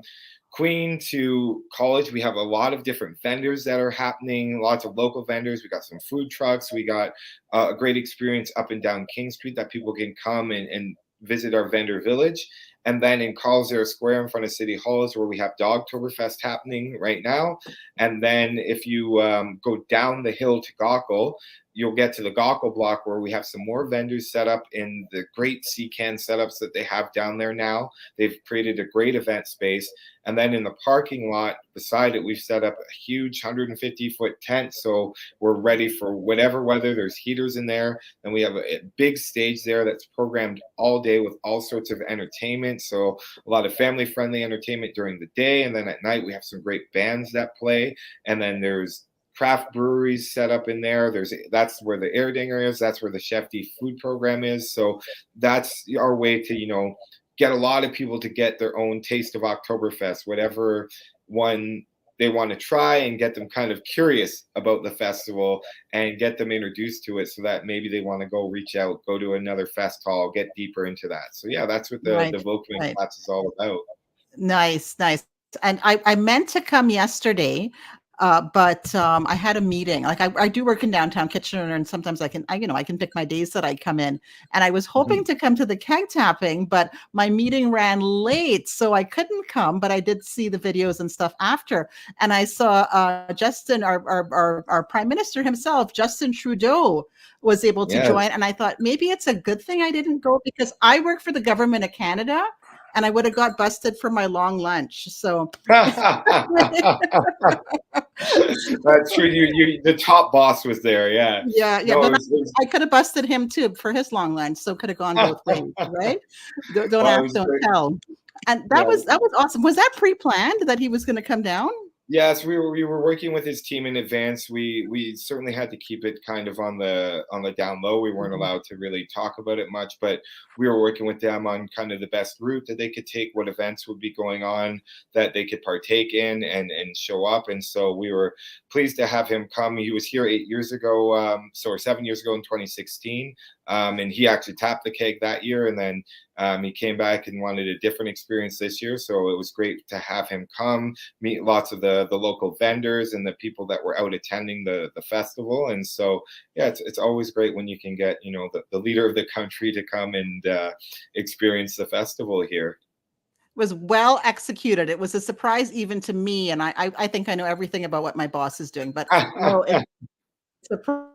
C: Queen to College, we have a lot of different vendors that are happening, lots of local vendors. We got some food trucks. We got a great experience up and down King Street that people can come and visit our vendor village. And then in Carlsbad Square in front of City Hall is where we have Dogtoberfest happening right now. And then if you go down the hill to Gaukel, you'll get to the Gaukel block where we have some more vendors set up in the great C-can setups that they have down there now. They've created a great event space. And then in the parking lot beside it, we've set up a huge 150-foot tent. So we're ready for whatever weather. There's heaters in there. And we have a big stage there that's programmed all day with all sorts of entertainment. So a lot of family-friendly entertainment during the day. And then at night, we have some great bands that play. And then there's craft breweries set up in there. That's where the Erdinger is. That's where the Chef D food program is. So that's our way to, get a lot of people to get their own taste of Oktoberfest, whatever one they want to try, and get them kind of curious about the festival and get them introduced to it so that maybe they want to go to another fest hall, get deeper into that. So yeah, that's what the Volkman class is all about.
B: Nice. And I meant to come yesterday, but I had a meeting. Like I do work in downtown Kitchener, and sometimes I can pick my days that I come in. And I was hoping to come to the keg tapping, but my meeting ran late, so I couldn't come. But I did see the videos and stuff after, and I saw Justin, our Prime Minister himself, Justin Trudeau, was able to join. And I thought maybe it's a good thing I didn't go, because I work for the government of Canada, and I would have got busted for my long lunch. So
C: that's true. You the top boss was there. Yeah.
B: No, but I could have busted him too for his long lunch. So could have gone both ways, right? Don't ask, don't tell. And that was awesome. Was that pre-planned that he was going to come down?
C: Yes, we were working with his team in advance. We certainly had to keep it kind of on the down low. We weren't allowed to really talk about it much, but we were working with them on kind of the best route that they could take, what events would be going on that they could partake in and show up. And so we were pleased to have him come. He was here 7 years ago in 2016. And he actually tapped the keg that year, and then he came back and wanted a different experience this year. So it was great to have him come, meet lots of the local vendors and the people that were out attending the festival. And so, yeah, it's always great when you can get, the leader of the country to come and experience the festival here.
B: It was well executed. It was a surprise even to me. And I think I know everything about what my boss is doing, but it's a surprise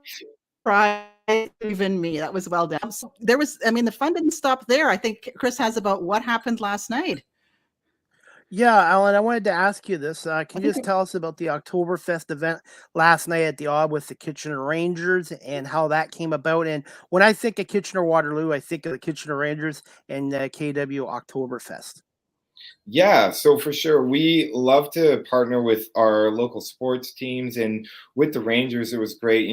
B: even me. That was well done. So the fun didn't stop there. I think Chris has about what happened last night.
A: Yeah, Alan, I wanted to ask you this. Can you just tell us about the Oktoberfest event last night at the Ob with the Kitchener Rangers and how that came about? And when I think of Kitchener-Waterloo, I think of the Kitchener Rangers and the KW Oktoberfest.
C: Yeah, so for sure, we love to partner with our local sports teams, and with the Rangers, it was great.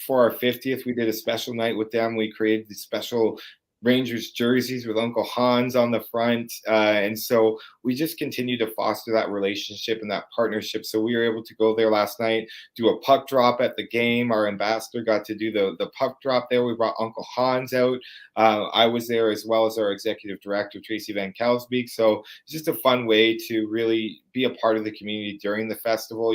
C: For our 50th, we did a special night with them. We created the special Rangers jerseys with Uncle Hans on the front. And so we just continue to foster that relationship and that partnership. So we were able to go there last night, do a puck drop at the game. Our ambassador got to do the puck drop there. We brought Uncle Hans out. I was there, as well as our executive director, Tracy Van Kelsbeek. So it's just a fun way to really be a part of the community during the festival.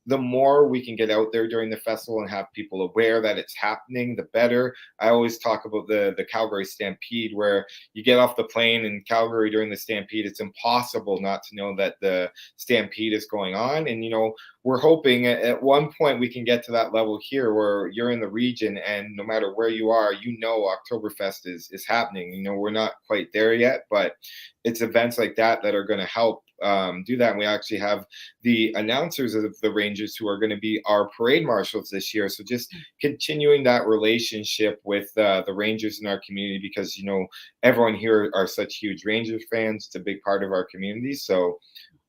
C: The more we can get out there during the festival and have people aware that it's happening, the better. I always talk about the Calgary Stampede, where you get off the plane in Calgary during the Stampede. It's impossible not to know that the Stampede is going on. And, we're hoping at one point we can get to that level here where you're in the region, and no matter where you are, Oktoberfest is happening. We're not quite there yet, but it's events like that are going to help do that. And we actually have the announcers of the Rangers who are going to be our parade marshals this year. So just continuing that relationship with the Rangers in our community, because, everyone here are such huge Rangers fans. It's a big part of our community. So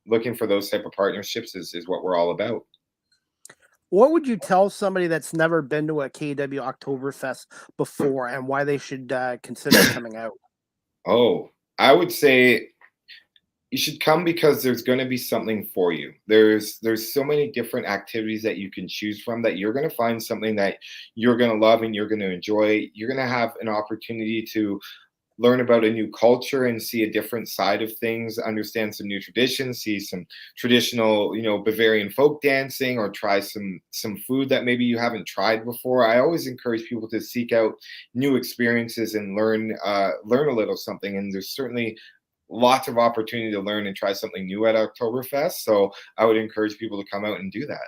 C: looking for those type of partnerships is what we're all about.
A: What would you tell somebody that's never been to a KW Oktoberfest before and why they should consider coming out?
C: Oh, I would say you should come because there's going to be something for you. There's so many different activities that you can choose from that you're going to find something that you're going to love and you're going to enjoy. You're going to have an opportunity to learn about a new culture and see a different side of things, understand some new traditions, see some traditional, Bavarian folk dancing, or try some food that maybe you haven't tried before. I always encourage people to seek out new experiences and learn a little something. And there's certainly lots of opportunity to learn and try something new at Oktoberfest. So I would encourage people to come out and do that.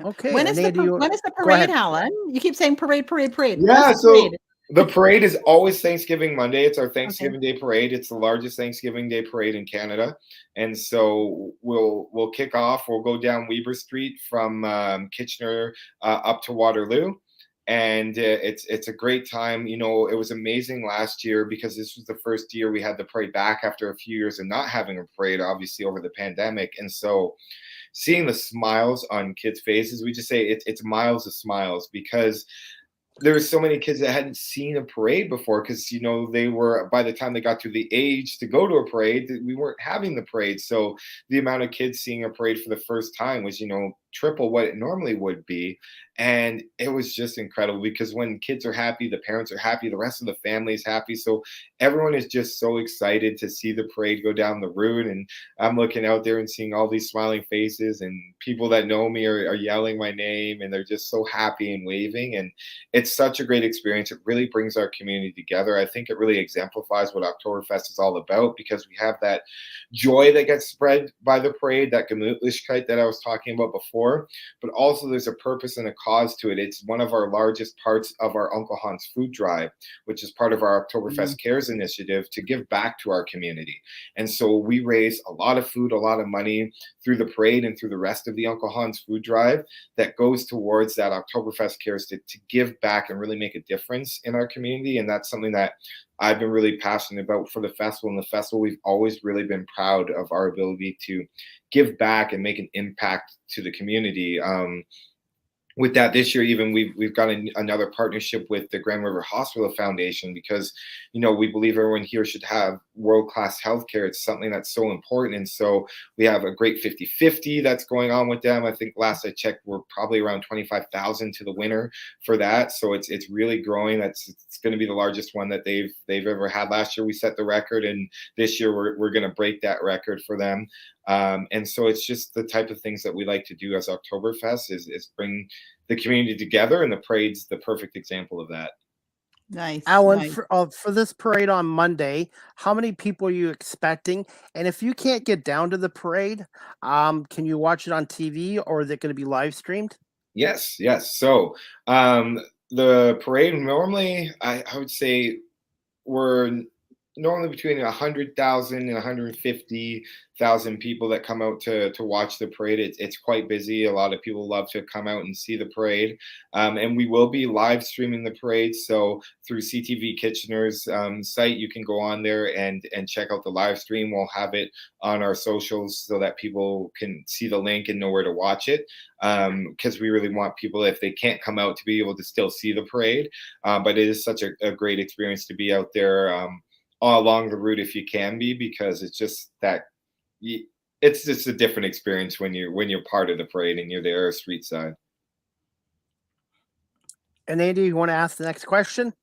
A: Okay.
B: When is the
A: Anandi,
B: when is the
A: go
B: parade,
A: ahead.
B: Alan? You keep saying parade, parade, parade. When
C: Yeah,
B: is the parade?
C: the parade is always Thanksgiving Monday. It's our Thanksgiving
B: Okay.
C: Day parade. It's the largest Thanksgiving Day parade in Canada, and so we'll kick off. We'll go down Weber Street from Kitchener up to Waterloo, and it's a great time. It was amazing last year because this was the first year we had the parade back after a few years of not having a parade, obviously over the pandemic, and so seeing the smiles on kids' faces, we just say it's miles of smiles, because there were so many kids that hadn't seen a parade before, because they were, by the time they got to the age to go to a parade, we weren't having the parade. So the amount of kids seeing a parade for the first time was triple what it normally would be. And it was just incredible, because when kids are happy, the parents are happy, the rest of the family is happy. So everyone is just so excited to see the parade go down the route. And I'm looking out there and seeing all these smiling faces, and people that know me are yelling my name, and they're just so happy and waving. And it's such a great experience. It really brings our community together. I think it really exemplifies what Oktoberfest is all about, because we have that joy that gets spread by the parade, that Gemütlichkeit that I was talking about before, but also there's a purpose and a cause to it. It's one of our largest parts of our Uncle Hans food drive, which is part of our Oktoberfest Cares initiative to give back to our community. And so we raise a lot of food, a lot of money through the parade and through the rest of the Uncle Hans food drive that goes towards that Oktoberfest Cares to give back and really make a difference in our community. And that's something that I've been really passionate about for the festival. And the festival, we've always really been proud of our ability to give back and make an impact to the community. With that, this year even we've got another partnership with the Grand River Hospital Foundation, because we believe everyone here should have world-class healthcare. It's something that's so important. And so we have a great 50-50 that's going on with them. I think last I checked, we're probably around 25,000 to the winner for that. So it's really growing. It's going to be the largest one that they've ever had. Last year we set the record, and this year we're going to break that record for them. And so it's just the type of things that we like to do as Oktoberfest is bring the community together, and the parade's the perfect example of that.
B: Nice.
A: Alan,
B: Nice.
A: for this parade on Monday, how many people are you expecting? And if you can't get down to the parade, can you watch it on TV, or is it going to be live streamed?
C: Yes. So the parade normally, I would say we're normally between 100,000 and 150,000 people that come out to watch the parade. It's quite busy. A lot of people love to come out and see the parade. And we will be live streaming the parade. So through CTV Kitchener's site, you can go on there and check out the live stream. We'll have it on our socials so that people can see the link and know where to watch it. Because we really want people, if they can't come out, to be able to still see the parade. But it is such a great experience to be out there all along the route if you can be, because it's just that it's just a different experience when you're part of the parade and you're there street side.
A: And Andy, you want to ask the next question?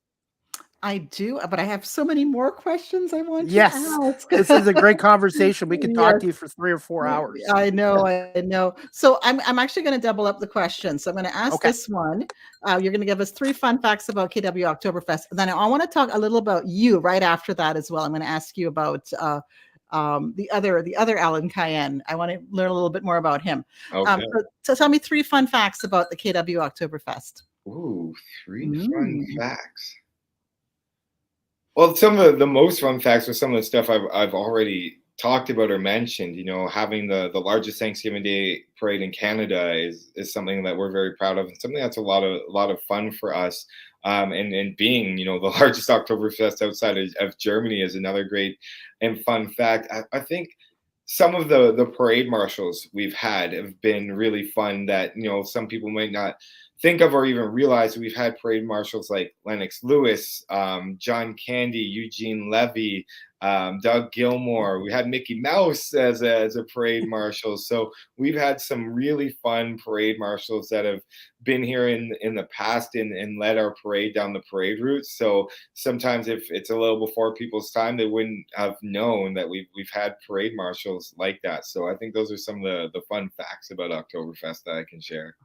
B: I do, but I have so many more questions I want
A: Yes,
B: to ask.
A: this is a great conversation. We could talk
B: Yes.
A: to you for 3 or 4 hours.
B: I know. So I'm actually going to double up the question. So I'm going to ask
A: Okay.
B: this one. You're going to give us 3 fun facts about KW Oktoberfest. Then I want to talk a little about you right after that as well. I'm going to ask you about the other Allan Cayenne. I want to learn a little bit more about him.
C: Okay.
B: So tell me 3 fun facts about the KW Oktoberfest.
C: Ooh, 3 fun facts. Well, some of the most fun facts are some of the stuff I've already talked about or mentioned. Having the largest Thanksgiving Day parade in Canada is something that we're very proud of, and something that's a lot of fun for us. And being the largest Oktoberfest outside of Germany is another great and fun fact. I think some of the parade marshals we've had have been really fun that some people might not think of or even realize. We've had parade marshals like Lennox Lewis, John Candy, Eugene Levy, Doug Gilmore. We had Mickey Mouse as a parade marshal. So we've had some really fun parade marshals that have been here in the past and led our parade down the parade route. So sometimes if it's a little before people's time, they wouldn't have known that we've had parade marshals like that. So I think those are some of the fun facts about Oktoberfest that I can share.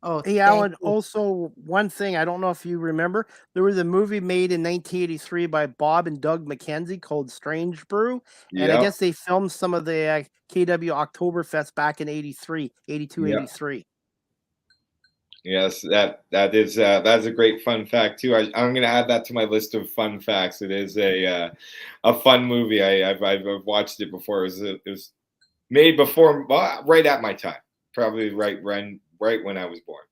B: Oh,
A: Hey,
B: thank
A: Alan,
B: you.
A: also one thing, I don't know if you remember, there was a movie made in 1983 by Bob and Doug McKenzie called Strange Brew. And I
C: Yep.
A: guess they filmed some of the KW Oktoberfest back in 83, 82,
C: Yep.
A: 83.
C: Yes, that's a great fun fact too. I'm going to add that to my list of fun facts. It is a fun movie. I've watched it before. It was made before, right at my time, probably right when I was born.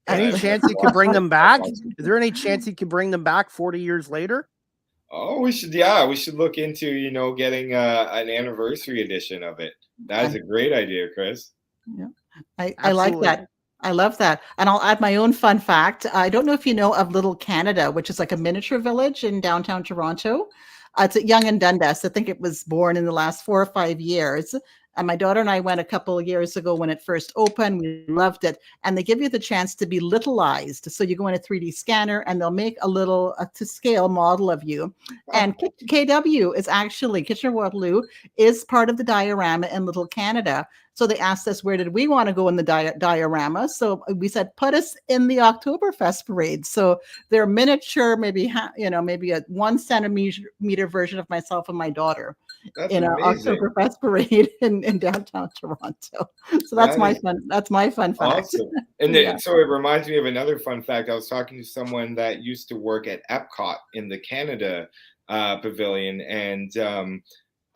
C: But
A: Any
C: I've
A: chance you could bring them back? Is there any chance you could bring them back 40 years later?
C: Oh, we should look into, getting an anniversary edition of it. That is a great idea, Chris.
B: Yeah. I like
A: Absolutely.
B: that. I love that. And I'll add my own fun fact. I don't know if you know of Little Canada, which is like a miniature village in downtown Toronto. It's at Yonge and Dundas. I think it was born in the last 4 or 5 years. And my daughter and I went a couple of years ago when it first opened. We loved it. And they give you the chance to be littleized. So you go in a 3D scanner and they'll make a little to scale model of you. And KW is actually, Kitchener-Waterloo is part of the diorama in Little Canada. So they asked us, where did we want to go in the diorama? So we said, put us in the Oktoberfest parade. So they're miniature, maybe a 1 centimeter version of myself and my daughter
C: That's
B: in an
C: amazing.
B: Oktoberfest parade in downtown Toronto. So that's my fun fact.
C: Awesome. And
B: Yeah.
C: so it reminds me of another fun fact. I was talking to someone that used to work at Epcot in the Canada pavilion, and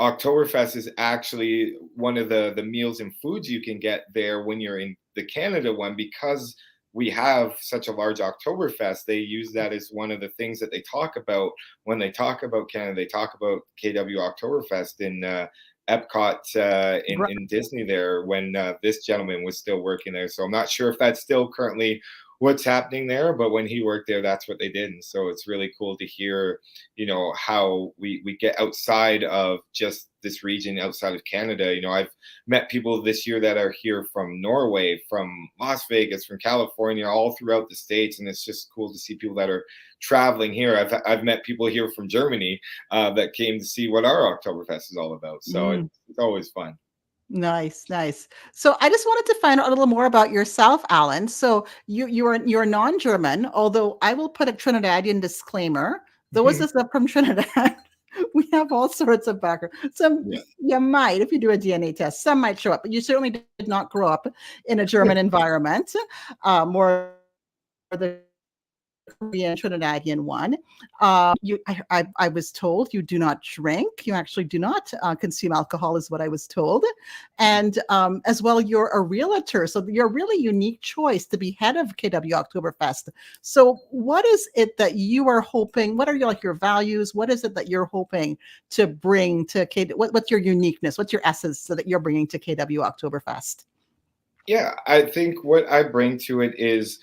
C: Oktoberfest is actually one of the meals and foods you can get there when you're in the Canada one, because we have such a large Oktoberfest. They use that as one of the things that they talk about when they talk about Canada. They talk about KW Oktoberfest in Epcot in Disney there when this gentleman was still working there. So I'm not sure if that's still currently what's happening there, but when he worked there, that's what they did. And so it's really cool to hear, how we get outside of just this region, outside of Canada. I've met people this year that are here from Norway, from Las Vegas, from California, all throughout the States. And it's just cool to see people that are traveling here. I've met people here from Germany that came to see what our Oktoberfest is all about. So it's always fun.
B: Nice. So I just wanted to find out a little more about yourself, Alan. So you're non-German, although I will put a Trinidadian disclaimer. Those of us from Trinidad, we have all sorts of background. You might, if you do a DNA test, some might show up, but you certainly did not grow up in a German environment. More the Korean Trinidadian one. I was told you do not drink. You actually do not consume alcohol, is what I was told. And as well, you're a realtor. So you're a really unique choice to be head of KW Oktoberfest. So what is it that you are hoping? What are your values? What is it that you're hoping to bring to KW? What's your uniqueness? What's your essence that you're bringing to KW Oktoberfest?
C: Yeah, I think what I bring to it is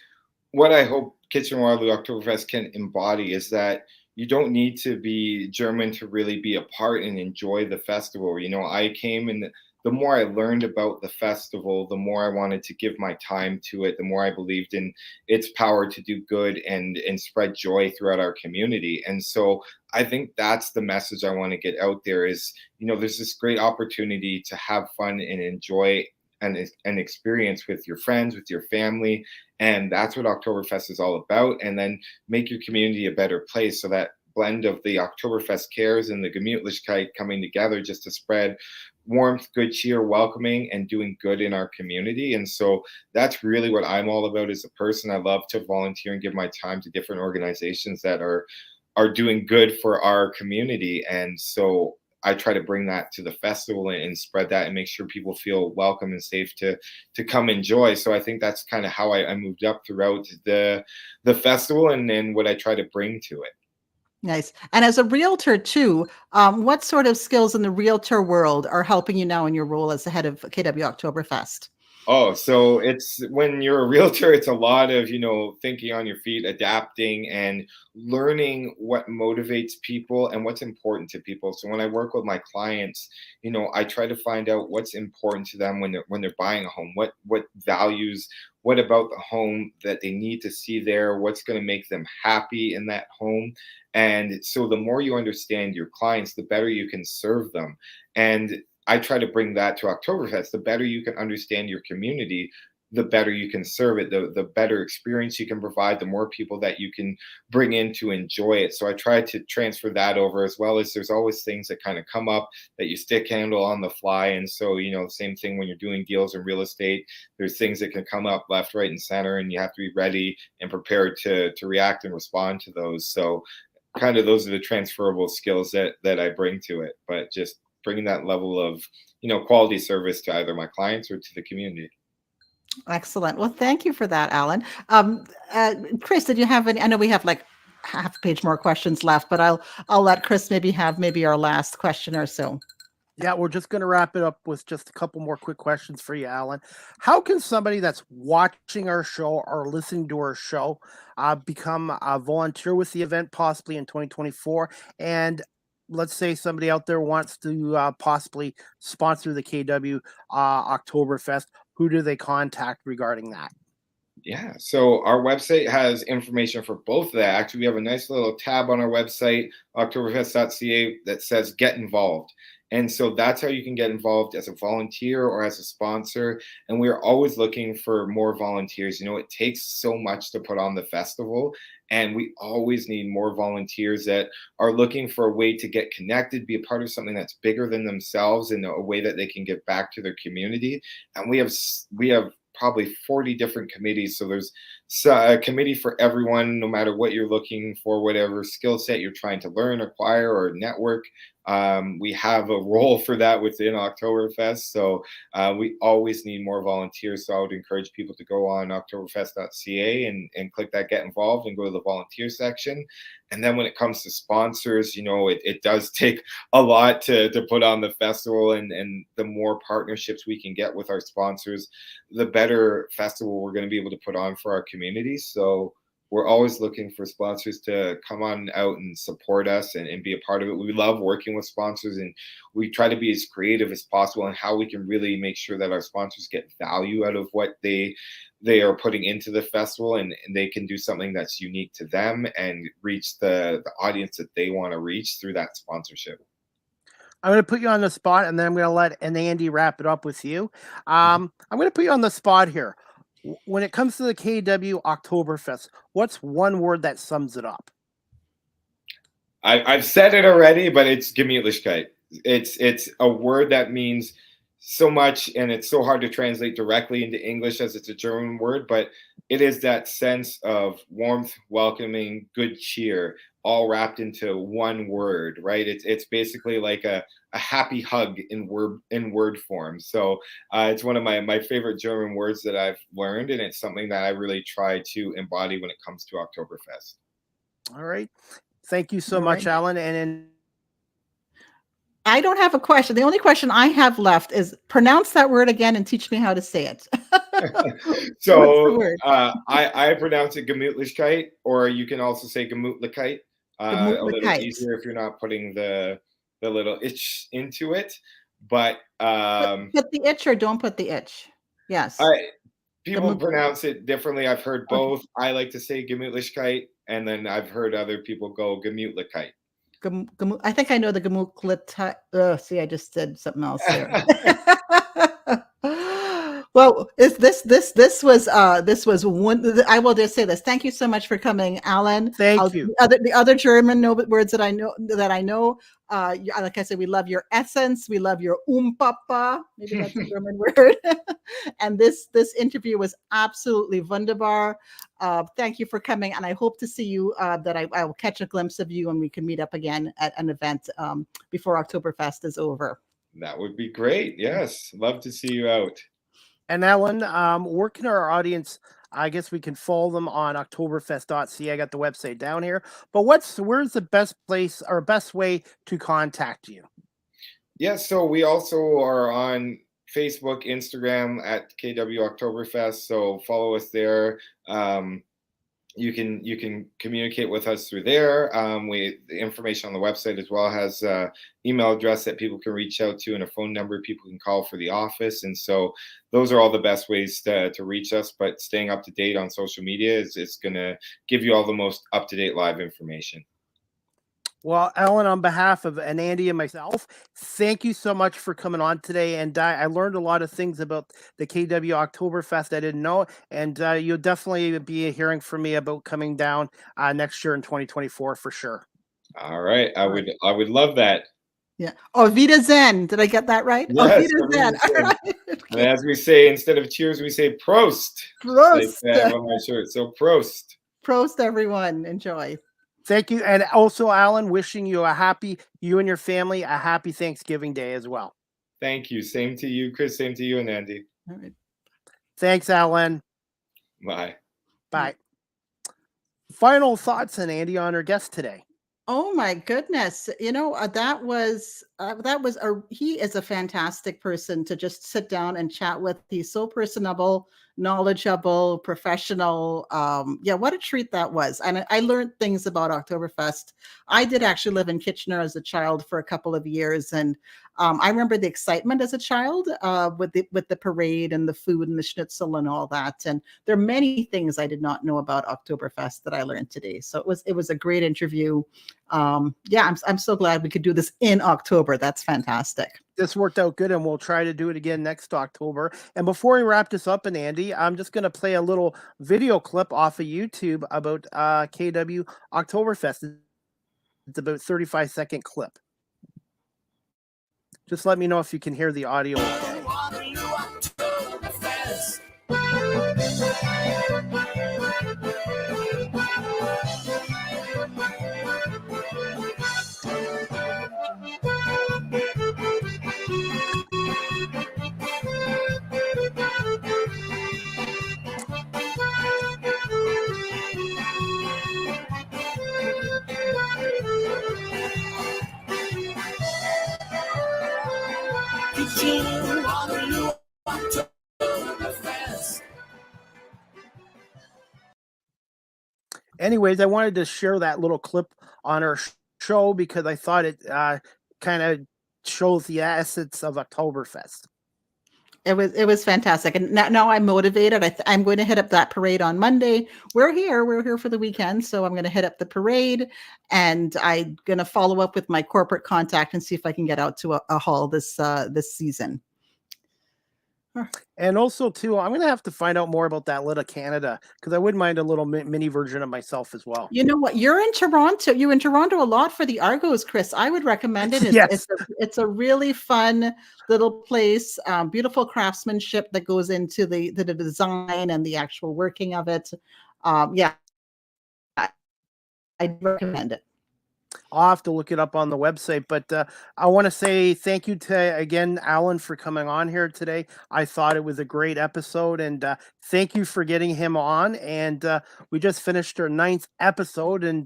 C: what I hope Kitchener-Waterloo Oktoberfest can embody is that you don't need to be German to really be a part and enjoy the festival. I came and the more I learned about the festival, the more I wanted to give my time to it, the more I believed in its power to do good and spread joy throughout our community. And so I think that's the message I want to get out there is, there's this great opportunity to have fun and enjoy an experience with your friends, with your family. And that's what Oktoberfest is all about. And then make your community a better place. So that blend of the Oktoberfest cares and the Gemütlichkeit coming together just to spread warmth, good cheer, welcoming, and doing good in our community. And so that's really what I'm all about as a person. I love to volunteer and give my time to different organizations that are doing good for our community. And so I try to bring that to the festival and spread that and make sure people feel welcome and safe to come enjoy. So I think that's kind of how I moved up throughout the festival and then what I try to bring to it.
B: Nice. And as a realtor too, what sort of skills in the realtor world are helping you now in your role as the head of KW Oktoberfest?
C: Oh, so it's when you're a realtor, it's a lot of, thinking on your feet, adapting and learning what motivates people and what's important to people. So when I work with my clients, I try to find out what's important to them when they're buying a home, what values, what about the home that they need to see there, what's going to make them happy in that home. And so the more you understand your clients, the better you can serve them. And I try to bring that to Oktoberfest. The better you can understand your community, the better you can serve it, the better experience you can provide, the more people that you can bring in to enjoy it. So I try to transfer that over, as well as there's always things that kind of come up that you stick handle on the fly. And so, same thing when you're doing deals in real estate, there's things that can come up left, right, and center, and you have to be ready and prepared to react and respond to those. So kind of those are the transferable skills that I bring to it, but just bringing that level of quality service to either my clients or to the community.
B: Excellent. Well, thank you for that, Allan. Chris, did you have any? I know we have like half a page more questions left, but I'll let Chris have our last question or so.
A: Yeah, we're just going to wrap it up with just a couple more quick questions for you, Allan. How can somebody that's watching our show or listening to our show become a volunteer with the event possibly in 2024? And let's say somebody out there wants to possibly sponsor the KW Oktoberfest. Who do they contact regarding that?
C: Yeah, so our website has information for both of that. Actually, we have a nice little tab on our website, oktoberfest.ca, that says get involved. And so that's how you can get involved as a volunteer or as a sponsor. And we're always looking for more volunteers. It takes so much to put on the festival, and we always need more volunteers that are looking for a way to get connected, be a part of something that's bigger than themselves, in a way that they can give back to their community. And we have probably 40 different committees. So there's a committee for everyone, no matter what you're looking for, whatever skill set you're trying to learn, acquire, or network. We have a role for that within Oktoberfest. So we always need more volunteers. So I would encourage people to go on oktoberfest.ca and click that get involved and go to the volunteer section. And then when it comes to sponsors, it does take a lot to put on the festival, and the more partnerships we can get with our sponsors, the better festival we're going to be able to put on for our community. So we're always looking for sponsors to come on out and support us and be a part of it. We love working with sponsors, and we try to be as creative as possible in how we can really make sure that our sponsors get value out of what they are putting into the festival, and they can do something that's unique to them and reach the audience that they want to reach through that sponsorship.
A: I'm going to put you on the spot, and then I'm going to let Anandi wrap it up with you. I'm going to put you on the spot here. When it comes to the KW Oktoberfest, what's one word that sums it up?
C: I've said it already, but it's Gemütlichkeit. It's a word that means so much, and it's so hard to translate directly into English as it's a German word, but it is that sense of warmth, welcoming, good cheer, all wrapped into one word, right? It's basically like a happy hug in word form. So it's one of my favorite German words that I've learned, and it's something that I really try to embody when it comes to Oktoberfest.
A: All right. Thank you so much, Allan. And
B: I don't have a question. The only question I have left is pronounce that word again and teach me how to say it.
C: So I pronounce it Gemütlichkeit, or you can also say Gemütlichkeit. A little easier if you're not putting the little itch into it. But
B: put the itch or don't put the itch. Yes.
C: People pronounce it differently. I've heard both. Okay. I like to say Gemütlichkeit, and then I've heard other people go Gemütlichkeit.
B: I think I know the Gemütlichkeit. See, I just said something else there. Well, this was one. I will just say this. Thank you so much for coming, Allan.
A: Thank you.
B: The other German words that I know. Like I said, we love your essence. We love your Papa. Maybe that's a German word. And this interview was absolutely wunderbar. Thank you for coming, and I hope to see you. That I will catch a glimpse of you, and we can meet up again at an event before Oktoberfest is over.
C: That would be great. Yes, love to see you out.
A: And Allan, where can our audience? I guess we can follow them on oktoberfest.ca. I got the website down here. But where's the best place or best way to contact you?
C: Yeah, so we also are on Facebook, Instagram at KW Oktoberfest. So follow us there. You can communicate with us through there. The information on the website as well has email address that people can reach out to and a phone number people can call for the office. And so those are all the best ways to reach us. But staying up to date on social media is going to give you all the most up to date live information.
A: Well, Allan, on behalf of Anandi and myself, thank you so much for coming on today. And I learned a lot of things about the KW Oktoberfest I didn't know. And you'll definitely be hearing from me about coming down next year in 2024 for sure.
C: All right. I would love that.
B: Yeah. Oh, Wiedersehen. Did I get that right?
C: Yes,
B: Oh, Wiedersehen. All right.
C: And as we say, instead of cheers, we say Prost.
B: Prost.
C: Like that on my shirt. So Prost.
B: Prost, everyone. Enjoy.
A: Thank you. And also, Allan, wishing you you and your family a happy Thanksgiving Day as well.
C: Thank you. Same to you, Chris. Same to you, Anandi.
B: All right.
A: Thanks, Allan.
C: Bye.
A: Bye. Final thoughts, Anandi, on our guest today.
B: Oh my goodness. You know, he is a fantastic person to just sit down and chat with. He's so personable, knowledgeable, professional. Yeah, what a treat that was. And I learned things about Oktoberfest. I did actually live in Kitchener as a child for a couple of years. And I remember the excitement as a child with the parade and the food and the schnitzel and all that. And there are many things I did not know about Oktoberfest that I learned today. So it was a great interview. Yeah, I'm so glad we could do this in October. That's fantastic.
A: This worked out good, and we'll try to do it again next October. And before we wrap this up, Anandi, I'm just going to play a little video clip off of YouTube about KW Oktoberfest. It's about a 35-second clip. Just let me know if you can hear the audio okay. Anyways, I wanted to share that little clip on our show because I thought it kind of shows the essence of Oktoberfest.
B: It was fantastic, and now I'm motivated. I'm going to hit up that parade on Monday. We're here for the weekend, so I'm going to hit up the parade, and I'm going to follow up with my corporate contact and see if I can get out to a hall this season.
A: And also, too, I'm going to have to find out more about that little Canada because I wouldn't mind a little mini version of myself as well.
B: You know what? You're in Toronto. You're in Toronto a lot for the Argos, Chris. I would recommend it.
A: Yes.
B: It's a really fun little place. Beautiful craftsmanship that goes into the design and the actual working of it. Yeah, I'd recommend it.
A: I'll have to look it up on the website, but I want to say thank you to, again, Allan, for coming on here today. I thought it was a great episode, and thank you for getting him on. And we just finished our 9th episode, and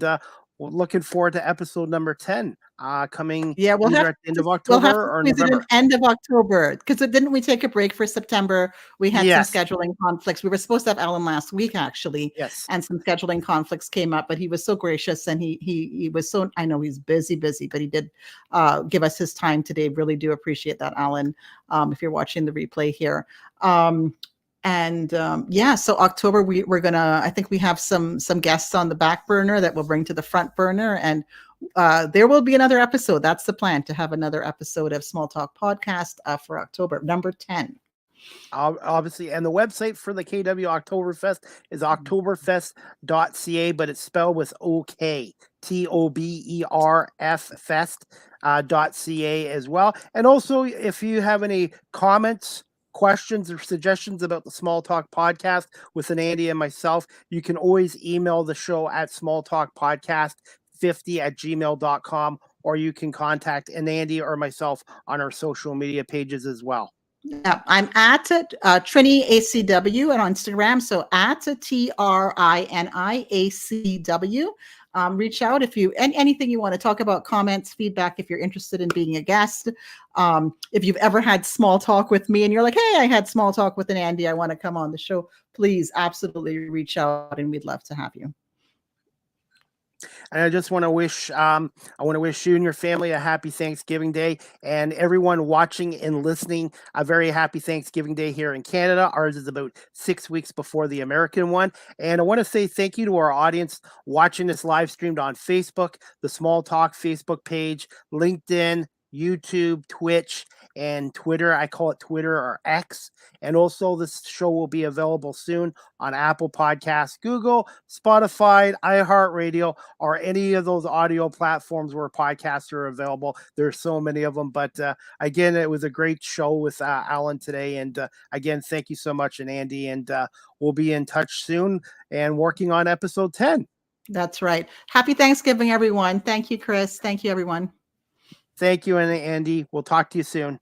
A: we're looking forward to episode number 10 coming
B: we'll
A: either at the end of October or November.
B: End of October, because didn't we take a break for September? We had some scheduling conflicts. We were supposed to have Allan last week, actually.
A: Yes. And
B: some scheduling conflicts came up, but he was so gracious, and he was so, I know he's busy, but he did give us his time today. Really do appreciate that, Allan, if you're watching the replay here. So October, we're gonna, I think we have some guests on the back burner that we'll bring to the front burner, and there will be another episode. That's the plan, to have another episode of Small Talk Podcast for October, number 10.
A: Obviously, and the website for the KW Oktoberfest is oktoberfest.ca, but it's spelled with OK, TOBERF fest.ca as well. And also, if you have any comments, questions, or suggestions about the Small Talk Podcast with Anandi and myself, you can always email the show at smalltalkpodcast50@gmail.com, or you can contact Anandi or myself on our social media pages as well.
B: Yeah, I'm at Trini ACW on Instagram, so at TRINIACW. reach out if you and anything you want to talk about, comments, feedback, if you're interested in being a guest. If you've ever had small talk with me and you're like, hey, I had small talk with Anandi, I want to come on the show, please absolutely reach out and we'd love to have you.
A: And I just want to wish you and your family a happy Thanksgiving Day, and everyone watching and listening a very happy Thanksgiving Day here in Canada. Ours is about 6 weeks before the American one. And I want to say thank you to our audience watching this live streamed on Facebook, the Small Talk Facebook page, LinkedIn, YouTube, Twitch, and Twitter. I call it Twitter or X. And also this show will be available soon on Apple Podcasts, Google, Spotify, iHeartRadio, or any of those audio platforms where podcasts are available. There's so many of them. But again, it was a great show with Allan today. And again, thank you so much, Anandi. And we'll be in touch soon and working on episode 10.
B: That's right. Happy Thanksgiving, everyone. Thank you, Chris. Thank you, everyone.
A: Thank you, Anandi. We'll talk to you soon.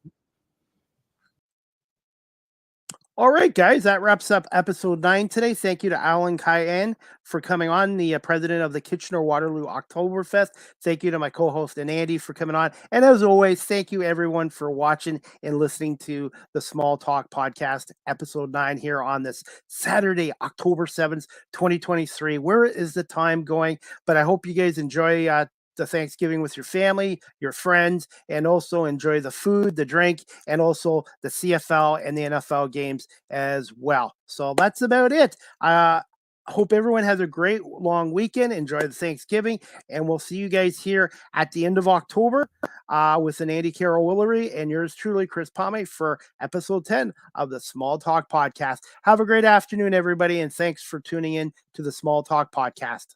A: All right, guys, that wraps up episode 9 today. Thank you to Allan Cayenne for coming on, the president of the Kitchener-Waterloo Oktoberfest. Thank you to my co-host Anandi for coming on. And as always, thank you everyone for watching and listening to the Small Talk Podcast, episode 9 here on this Saturday, October 7th, 2023. Where is the time going? But I hope you guys enjoy the Thanksgiving with your family, your friends, and also enjoy the food, the drink, and also the CFL and the NFL games as well. So that's about it. Hope everyone has a great long weekend. Enjoy the Thanksgiving, and we'll see you guys here at the end of October with Anandi, Carroll-Woolery, and yours truly, Chris Pomay, for episode 10 of the Small Talk Podcast. Have a great afternoon, everybody, and thanks for tuning in to the Small Talk Podcast.